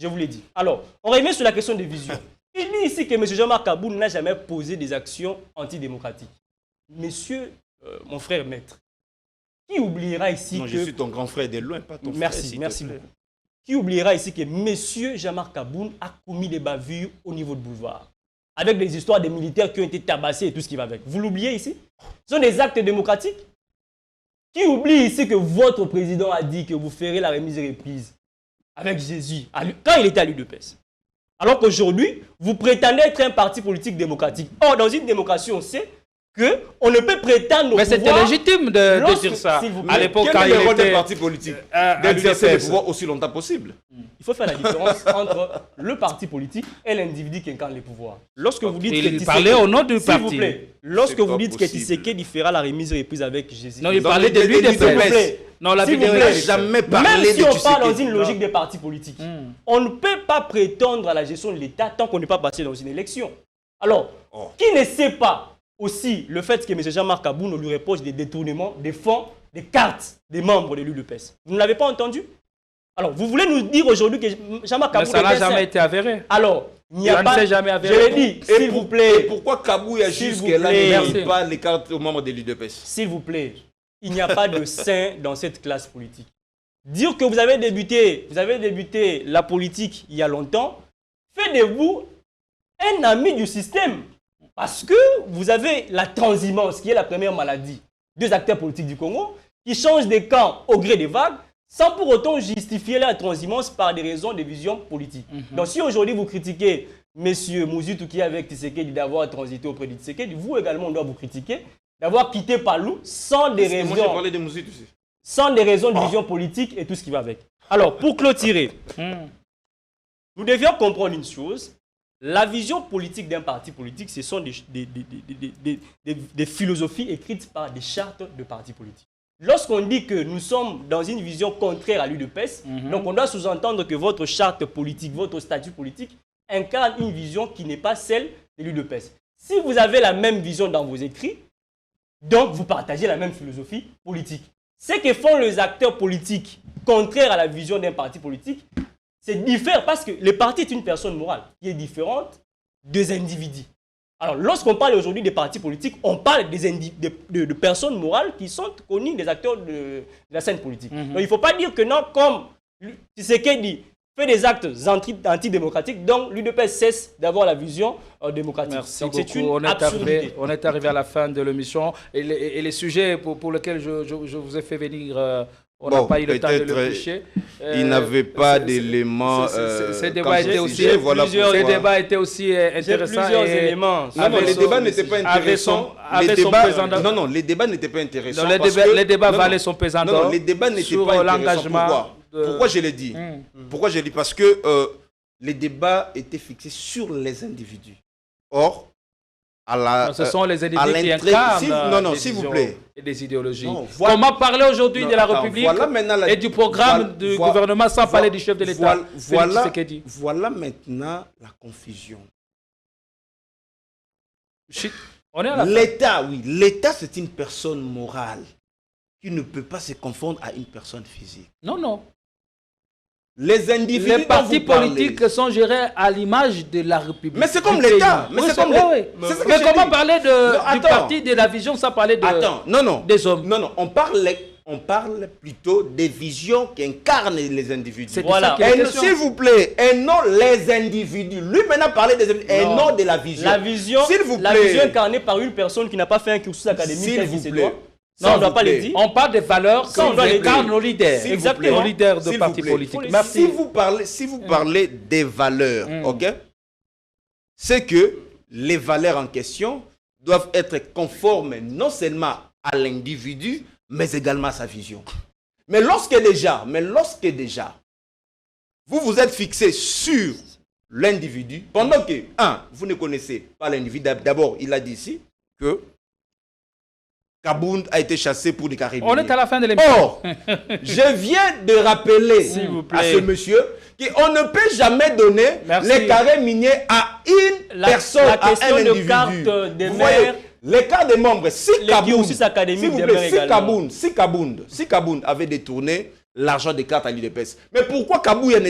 Je vous l'ai dit. Alors, on revient sur la question des visions. Il dit ici que M. Jean-Marc Aboun n'a jamais posé des actions antidémocratiques. Monsieur, mon frère maître, qui oubliera ici que... Non, je suis ton grand frère de loin, pas ton frère. Merci beaucoup. Qui oubliera ici que M. Jean-Marc Aboun a commis des bavures au niveau de boulevard, avec des histoires des militaires qui ont été tabassés et tout ce qui va avec. Vous l'oubliez ici? Ce sont des actes démocratiques. Qui oublie ici que votre président a dit que vous ferez la remise et reprise avec Jésus quand il était à l'UDPS? Alors qu'aujourd'hui, vous prétendez être un parti politique démocratique. Or, dans une démocratie, on sait qu'on ne peut prétendre au pouvoir... Mais c'était légitime de dire ça. À l'époque, quand il était le parti politique, d'exercer le pouvoir aussi longtemps possible. Il faut faire la différence entre le parti politique et l'individu qui incarne les pouvoirs. Lorsque vous dites il parlait au nom du parti. S'il vous plaît, lorsque vous dites que Tshisekedi fera la remise et reprise avec Jésus. Non, il parlait de lui des promesses. Non, la vidéo n'a jamais parlé de Tshisekedi. Même si on parle dans une logique des partis politiques, on ne peut pas prétendre à la gestion de l'État tant qu'on n'est pas passé dans une élection. Alors, qui ne sait pas aussi le fait que M. Jean-Marc Aboun lui reproche des détournements des fonds, des cartes des membres de l'UDPS? Vous ne l'avez pas entendu? Alors, vous voulez nous dire aujourd'hui que Jean-Marc Aboun... Mais ça n'a jamais été avéré. Alors, il n'y a pas... s'est jamais avéré. Je l'ai dit, s'il vous plaît. Et pourquoi Kabouya jusque-là ne dit pas les cartes aux membres de l'UDPS? S'il vous plaît, il n'y a pas de saint dans cette classe politique. Dire que vous avez débuté la politique il y a longtemps, faites de vous un ami du système. Parce que vous avez la transhumance, qui est la première maladie. 2 acteurs politiques du Congo qui changent de camp au gré des vagues, sans pour autant justifier la transhumance par des raisons de vision politique. Donc si aujourd'hui vous critiquez M. Mouzoutou qui est avec Tshisekedi d'avoir transité auprès de Tshisekedi, vous également on doit vous critiquer d'avoir quitté Palou sans des raisons. Moi j'ai parlé de Mouzoutou aussi. Sans des raisons de vision politique et tout ce qui va avec. Alors, pour clôturer, nous devions comprendre une chose. La vision politique d'un parti politique, ce sont des philosophies écrites par des chartes de partis politiques. Lorsqu'on dit que nous sommes dans une vision contraire à l'UDPS, donc on doit sous-entendre que votre charte politique, votre statut politique incarne une vision qui n'est pas celle de l'UDPS. Si vous avez la même vision dans vos écrits, donc vous partagez la même philosophie politique. Ce que font les acteurs politiques contraires à la vision d'un parti politique, c'est différent parce que le parti est une personne morale qui est différente des individus. Alors, lorsqu'on parle aujourd'hui des partis politiques, on parle de personnes morales qui sont connues des acteurs de la scène politique. Donc, il ne faut pas dire que non, comme Tshisekedi fait des actes antidémocratiques, donc l'UDPS cesse d'avoir la vision démocratique. Merci donc, beaucoup. On est arrivé à la fin de l'émission. Et les sujets pour lesquels je vous ai fait venir, on n'a pas eu le temps de le toucher. Il n'avait pas d'éléments. Ces débats étaient aussi intéressants. Plusieurs éléments. Les débats n'étaient pas intéressants. Non, les débats n'étaient pas intéressants. Les débats valaient son pesant d'or. Non, les débats n'étaient pas intéressants. Pourquoi je l'ai dit? Pourquoi je l'ai dit? Parce que les débats étaient fixés sur les individus. Or, ce sont les individus qui incarnent s'il vous plaît. Et des idéologies. Comment parler aujourd'hui de la République et du programme du gouvernement sans parler du chef de l'État? Voilà maintenant la confusion. L'État, oui. L'État, c'est une personne morale qui ne peut pas se confondre à une personne physique. Non. Les individus. Les partis politiques sont gérés à l'image de la République. Mais c'est comme l'État. Mais comment parler du parti, de la vision sans parler des hommes? Non, on parle plutôt des visions qui incarnent les individus. Voilà. S'il vous plaît, et non les individus. Lui maintenant parler des individus et non de la vision. La vision, s'il vous plaît. La vision incarnée par une personne qui n'a pas fait un cursus académique. S'il vous plaît. Non, on ne doit pas le dire. On parle des valeurs qu'incarnent nos leaders. Exactement. Nos leaders de partis politiques. Merci. Si vous parlez des valeurs, ok, c'est que les valeurs en question doivent être conformes non seulement à l'individu, mais également à sa vision. Mais lorsque déjà, vous êtes fixé sur l'individu, pendant que, vous ne connaissez pas l'individu, d'abord, il a dit ici que Kabound a été chassé pour des carabiniers. On est à la fin de l'émission. Or, je viens de rappeler à ce monsieur qu'on ne peut jamais donner les carrés miniers à une personne, à un individu. De carte des maires. Les cartes des membres, si Kabound avait détourné l'argent des cartes à l'UDPS, mais pourquoi Kabound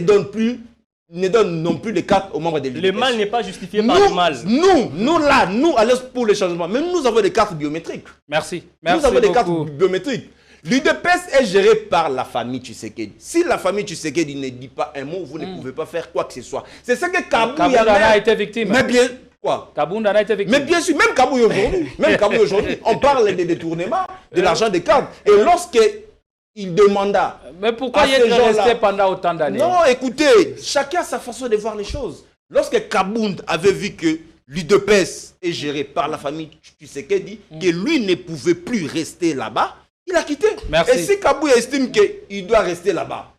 ne donne non plus les cartes aux membres de l'UDPS? Le mal n'est pas justifié par le mal. Nous allons pour les changements. Mais nous avons des cartes biométriques. Merci. Nous avons des cartes biométriques. L'UDPS est gérée par la famille Tshisekedi. Si la famille Tshisekedi ne dit pas un mot, vous ne pouvez pas faire quoi que ce soit. C'est ça que Kabound a été victime. Mais bien, quoi? Kabound en a été victime. Mais bien sûr, même Kabound aujourd'hui, on parle des détournements, de l'argent des cartes. Et lorsqu'il demanda. Mais pourquoi il est resté pendant autant d'années? Non, écoutez, chacun a sa façon de voir les choses. Lorsque Kabound avait vu que l'UDPS est géré par la famille Tshisekedi, que lui ne pouvait plus rester là-bas, il a quitté. Merci. Et si Kabouya estime qu'il doit rester là-bas,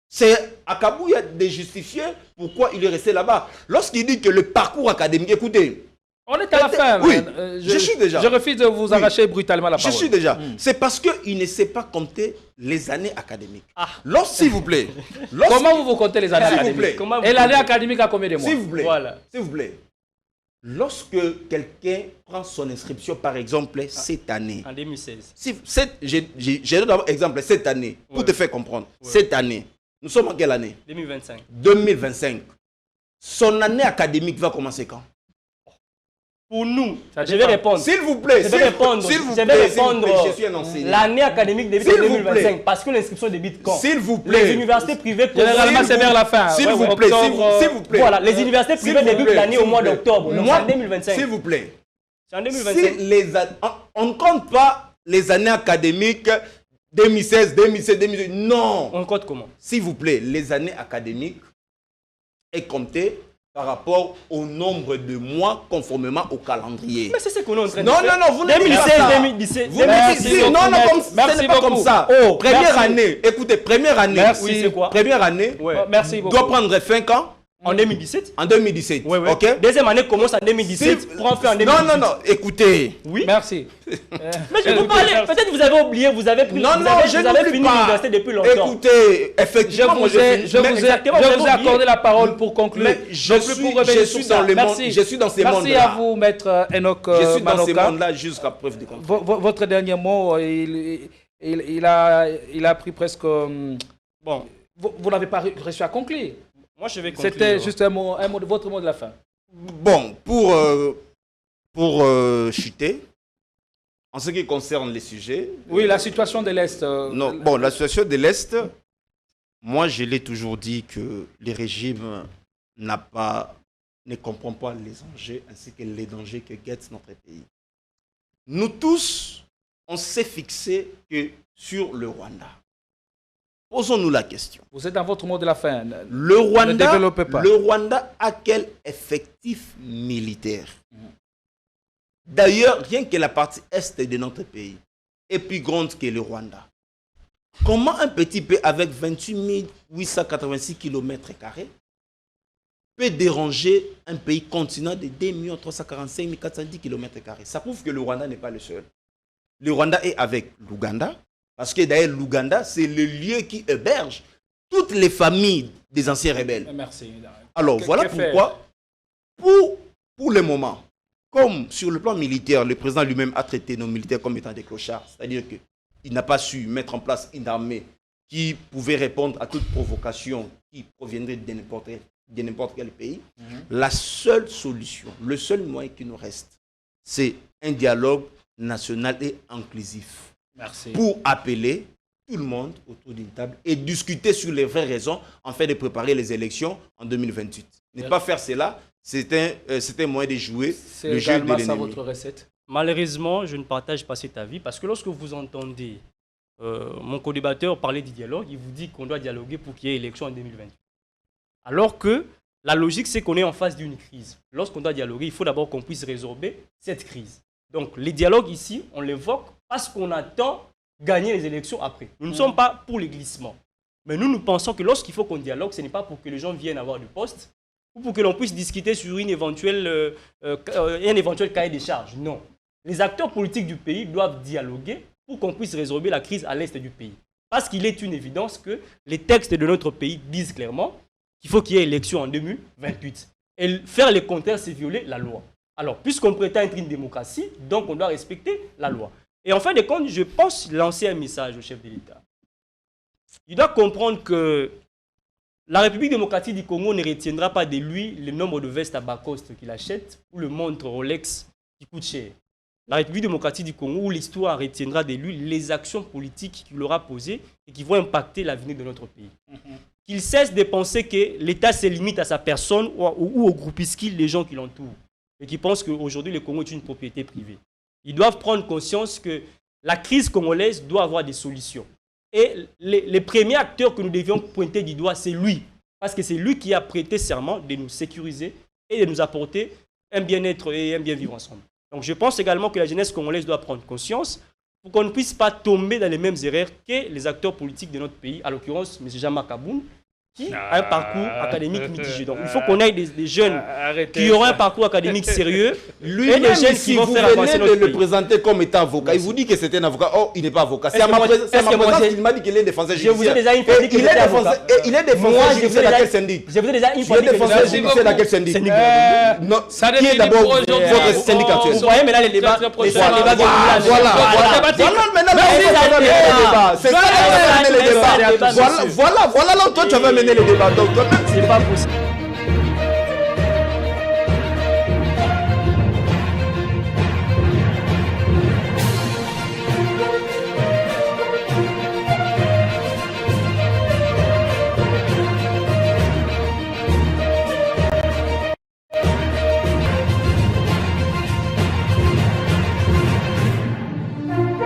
c'est à Kabouya de justifier pourquoi il est resté là-bas. Lorsqu'il dit que le parcours académique, écoutez, on est à la fin. Oui, je suis déjà. Je refuse de vous arracher brutalement la parole. Je suis déjà. C'est parce qu'il ne sait pas compter les années académiques. S'il vous plaît. Comment vous comptez les années académiques? Et l'année académique a combien de mois? S'il vous plaît. Voilà. S'il vous plaît. Lorsque quelqu'un prend son inscription, par exemple, cette année. En 2016. J'ai donné un exemple, cette année, pour te faire comprendre. Cette année. Nous sommes en quelle année? 2025. 2025. Son année académique va commencer quand? Pour nous, je vais répondre. S'il vous plaît, je vais répondre. Je suis un enseignant. L'année académique débute en 2025 parce que l'inscription débute quand? S'il vous plaît. Les universités privées, généralement c'est vers la fin. S'il vous plaît, s'il vous plaît. Voilà, les universités privées débutent l'année au mois d'octobre. Donc en 2025. S'il vous plaît. C'est en 2025. On ne compte pas les années académiques 2016, 2017, 2018. Non. On compte comment? S'il vous plaît, les années académiques est comptée par rapport au nombre de mois conformément au calendrier. Mais c'est ce qu'on est en train de faire. faire. Non, vous n'avez pas ça. 2017, 2016. Non, ce n'est pas comme ça. Oh, première année, écoutez, première année. Merci, c'est quoi? Première année, merci beaucoup. doit prendre fin quand? En 2017. En 2017. Oui. Ok. Deuxième année commence en 2017 pour en faire en 2018. Non, écoutez. Oui. Merci. Mais je peux parler. Peut-être que vous avez oublié, vous avez fini l'université depuis longtemps. Écoutez, effectivement, je vous ai accordé la parole pour conclure. Je suis dans ces mondes-là. Merci à vous, maître Enoch Manoka. Je suis dans ces mondes-là jusqu'à preuve du contraire. Votre dernier mot, il a pris presque... Bon, vous n'avez pas réussi à conclure. Moi, je vais conclure. C'était juste votre mot de la fin. Bon, pour chuter, en ce qui concerne les sujets... Oui, la situation de l'Est. Bon, la situation de l'Est, moi, je l'ai toujours dit que les régimes ne comprennent pas les enjeux ainsi que les dangers que guette notre pays. Nous tous, on s'est fixé que sur le Rwanda. Posons-nous la question. Vous êtes dans votre mot de la fin. Le Rwanda a quel effectif militaire? D'ailleurs, rien que la partie est de notre pays est plus grande que le Rwanda. Comment un petit pays avec 28 886 km² peut déranger un pays continent de 2 345 410 km²? Ça prouve que le Rwanda n'est pas le seul. Le Rwanda est avec l'Ouganda. Parce que d'ailleurs, l'Ouganda, c'est le lieu qui héberge toutes les familles des anciens rebelles. Merci. Alors, voilà pourquoi, pour le moment, comme sur le plan militaire, le président lui-même a traité nos militaires comme étant des clochards, c'est-à-dire qu'il n'a pas su mettre en place une armée qui pouvait répondre à toute provocation qui proviendrait de n'importe quel pays. La seule solution, le seul moyen qui nous reste, c'est un dialogue national et inclusif. Merci. Pour appeler tout le monde autour d'une table et discuter sur les vraies raisons afin de préparer les élections en 2028. Ne pas faire cela, c'est un moyen de jouer le jeu de l'ennemi. C'est votre recette. Malheureusement, je ne partage pas cet avis parce que lorsque vous entendez mon co-débatteur parler du dialogue, il vous dit qu'on doit dialoguer pour qu'il y ait élection en 2028. Alors que la logique, c'est qu'on est en face d'une crise. Lorsqu'on doit dialoguer, il faut d'abord qu'on puisse résorber cette crise. Donc, les dialogues ici, on l'évoque parce qu'on attend gagner les élections après. Nous ne sommes pas pour les glissements. Mais nous pensons que lorsqu'il faut qu'on dialogue, ce n'est pas pour que les gens viennent avoir du poste ou pour que l'on puisse discuter sur un éventuel cahier des charges. Non. Les acteurs politiques du pays doivent dialoguer pour qu'on puisse résorber la crise à l'est du pays. Parce qu'il est une évidence que les textes de notre pays disent clairement qu'il faut qu'il y ait élection en 2028. Et faire le contraire, c'est violer la loi. Alors, puisqu'on prétend être une démocratie, donc on doit respecter la loi. Et en fin de compte, je pense lancer un message au chef de l'État. Il doit comprendre que la République démocratique du Congo ne retiendra pas de lui le nombre de vestes à bas cost qu'il achète ou le montre Rolex qui coûte cher. La République démocratique du Congo, où l'histoire retiendra de lui les actions politiques qu'il aura posées et qui vont impacter l'avenir de notre pays. Qu'il cesse de penser que l'État se limite à sa personne ou au groupuscule des gens qui l'entourent. Et qui pensent qu'aujourd'hui, le Congo est une propriété privée. Ils doivent prendre conscience que la crise congolaise doit avoir des solutions. Et les premiers acteurs que nous devions pointer du doigt, c'est lui. Parce que c'est lui qui a prêté serment de nous sécuriser et de nous apporter un bien-être et un bien-vivre ensemble. Donc je pense également que la jeunesse congolaise doit prendre conscience pour qu'on ne puisse pas tomber dans les mêmes erreurs que les acteurs politiques de notre pays, à l'occurrence M. Jean-Marc Aboun, qui a un parcours académique mitigé. Donc, il faut qu'on ait des jeunes qui auront un parcours académique sérieux et des jeunes qui vont faire avancer notre pays. Si vous venez de le présenter comme étant avocat, il vous dit que c'est un avocat. Oh, il n'est pas avocat. C'est à ma présence qu'il m'a dit qu'il est défenseur judiciaire. Je vous ai déjà informé qu'il était avocat. Il est défenseur judiciaire dans quel syndic? Je vous ai déjà informé qu'il était défenseur judiciaire dans quel syndic? Non, qui est d'abord votre syndic actuel? Vous voyez maintenant les débats. Voilà là où toi tu avais mené les débats. C'est pas possible.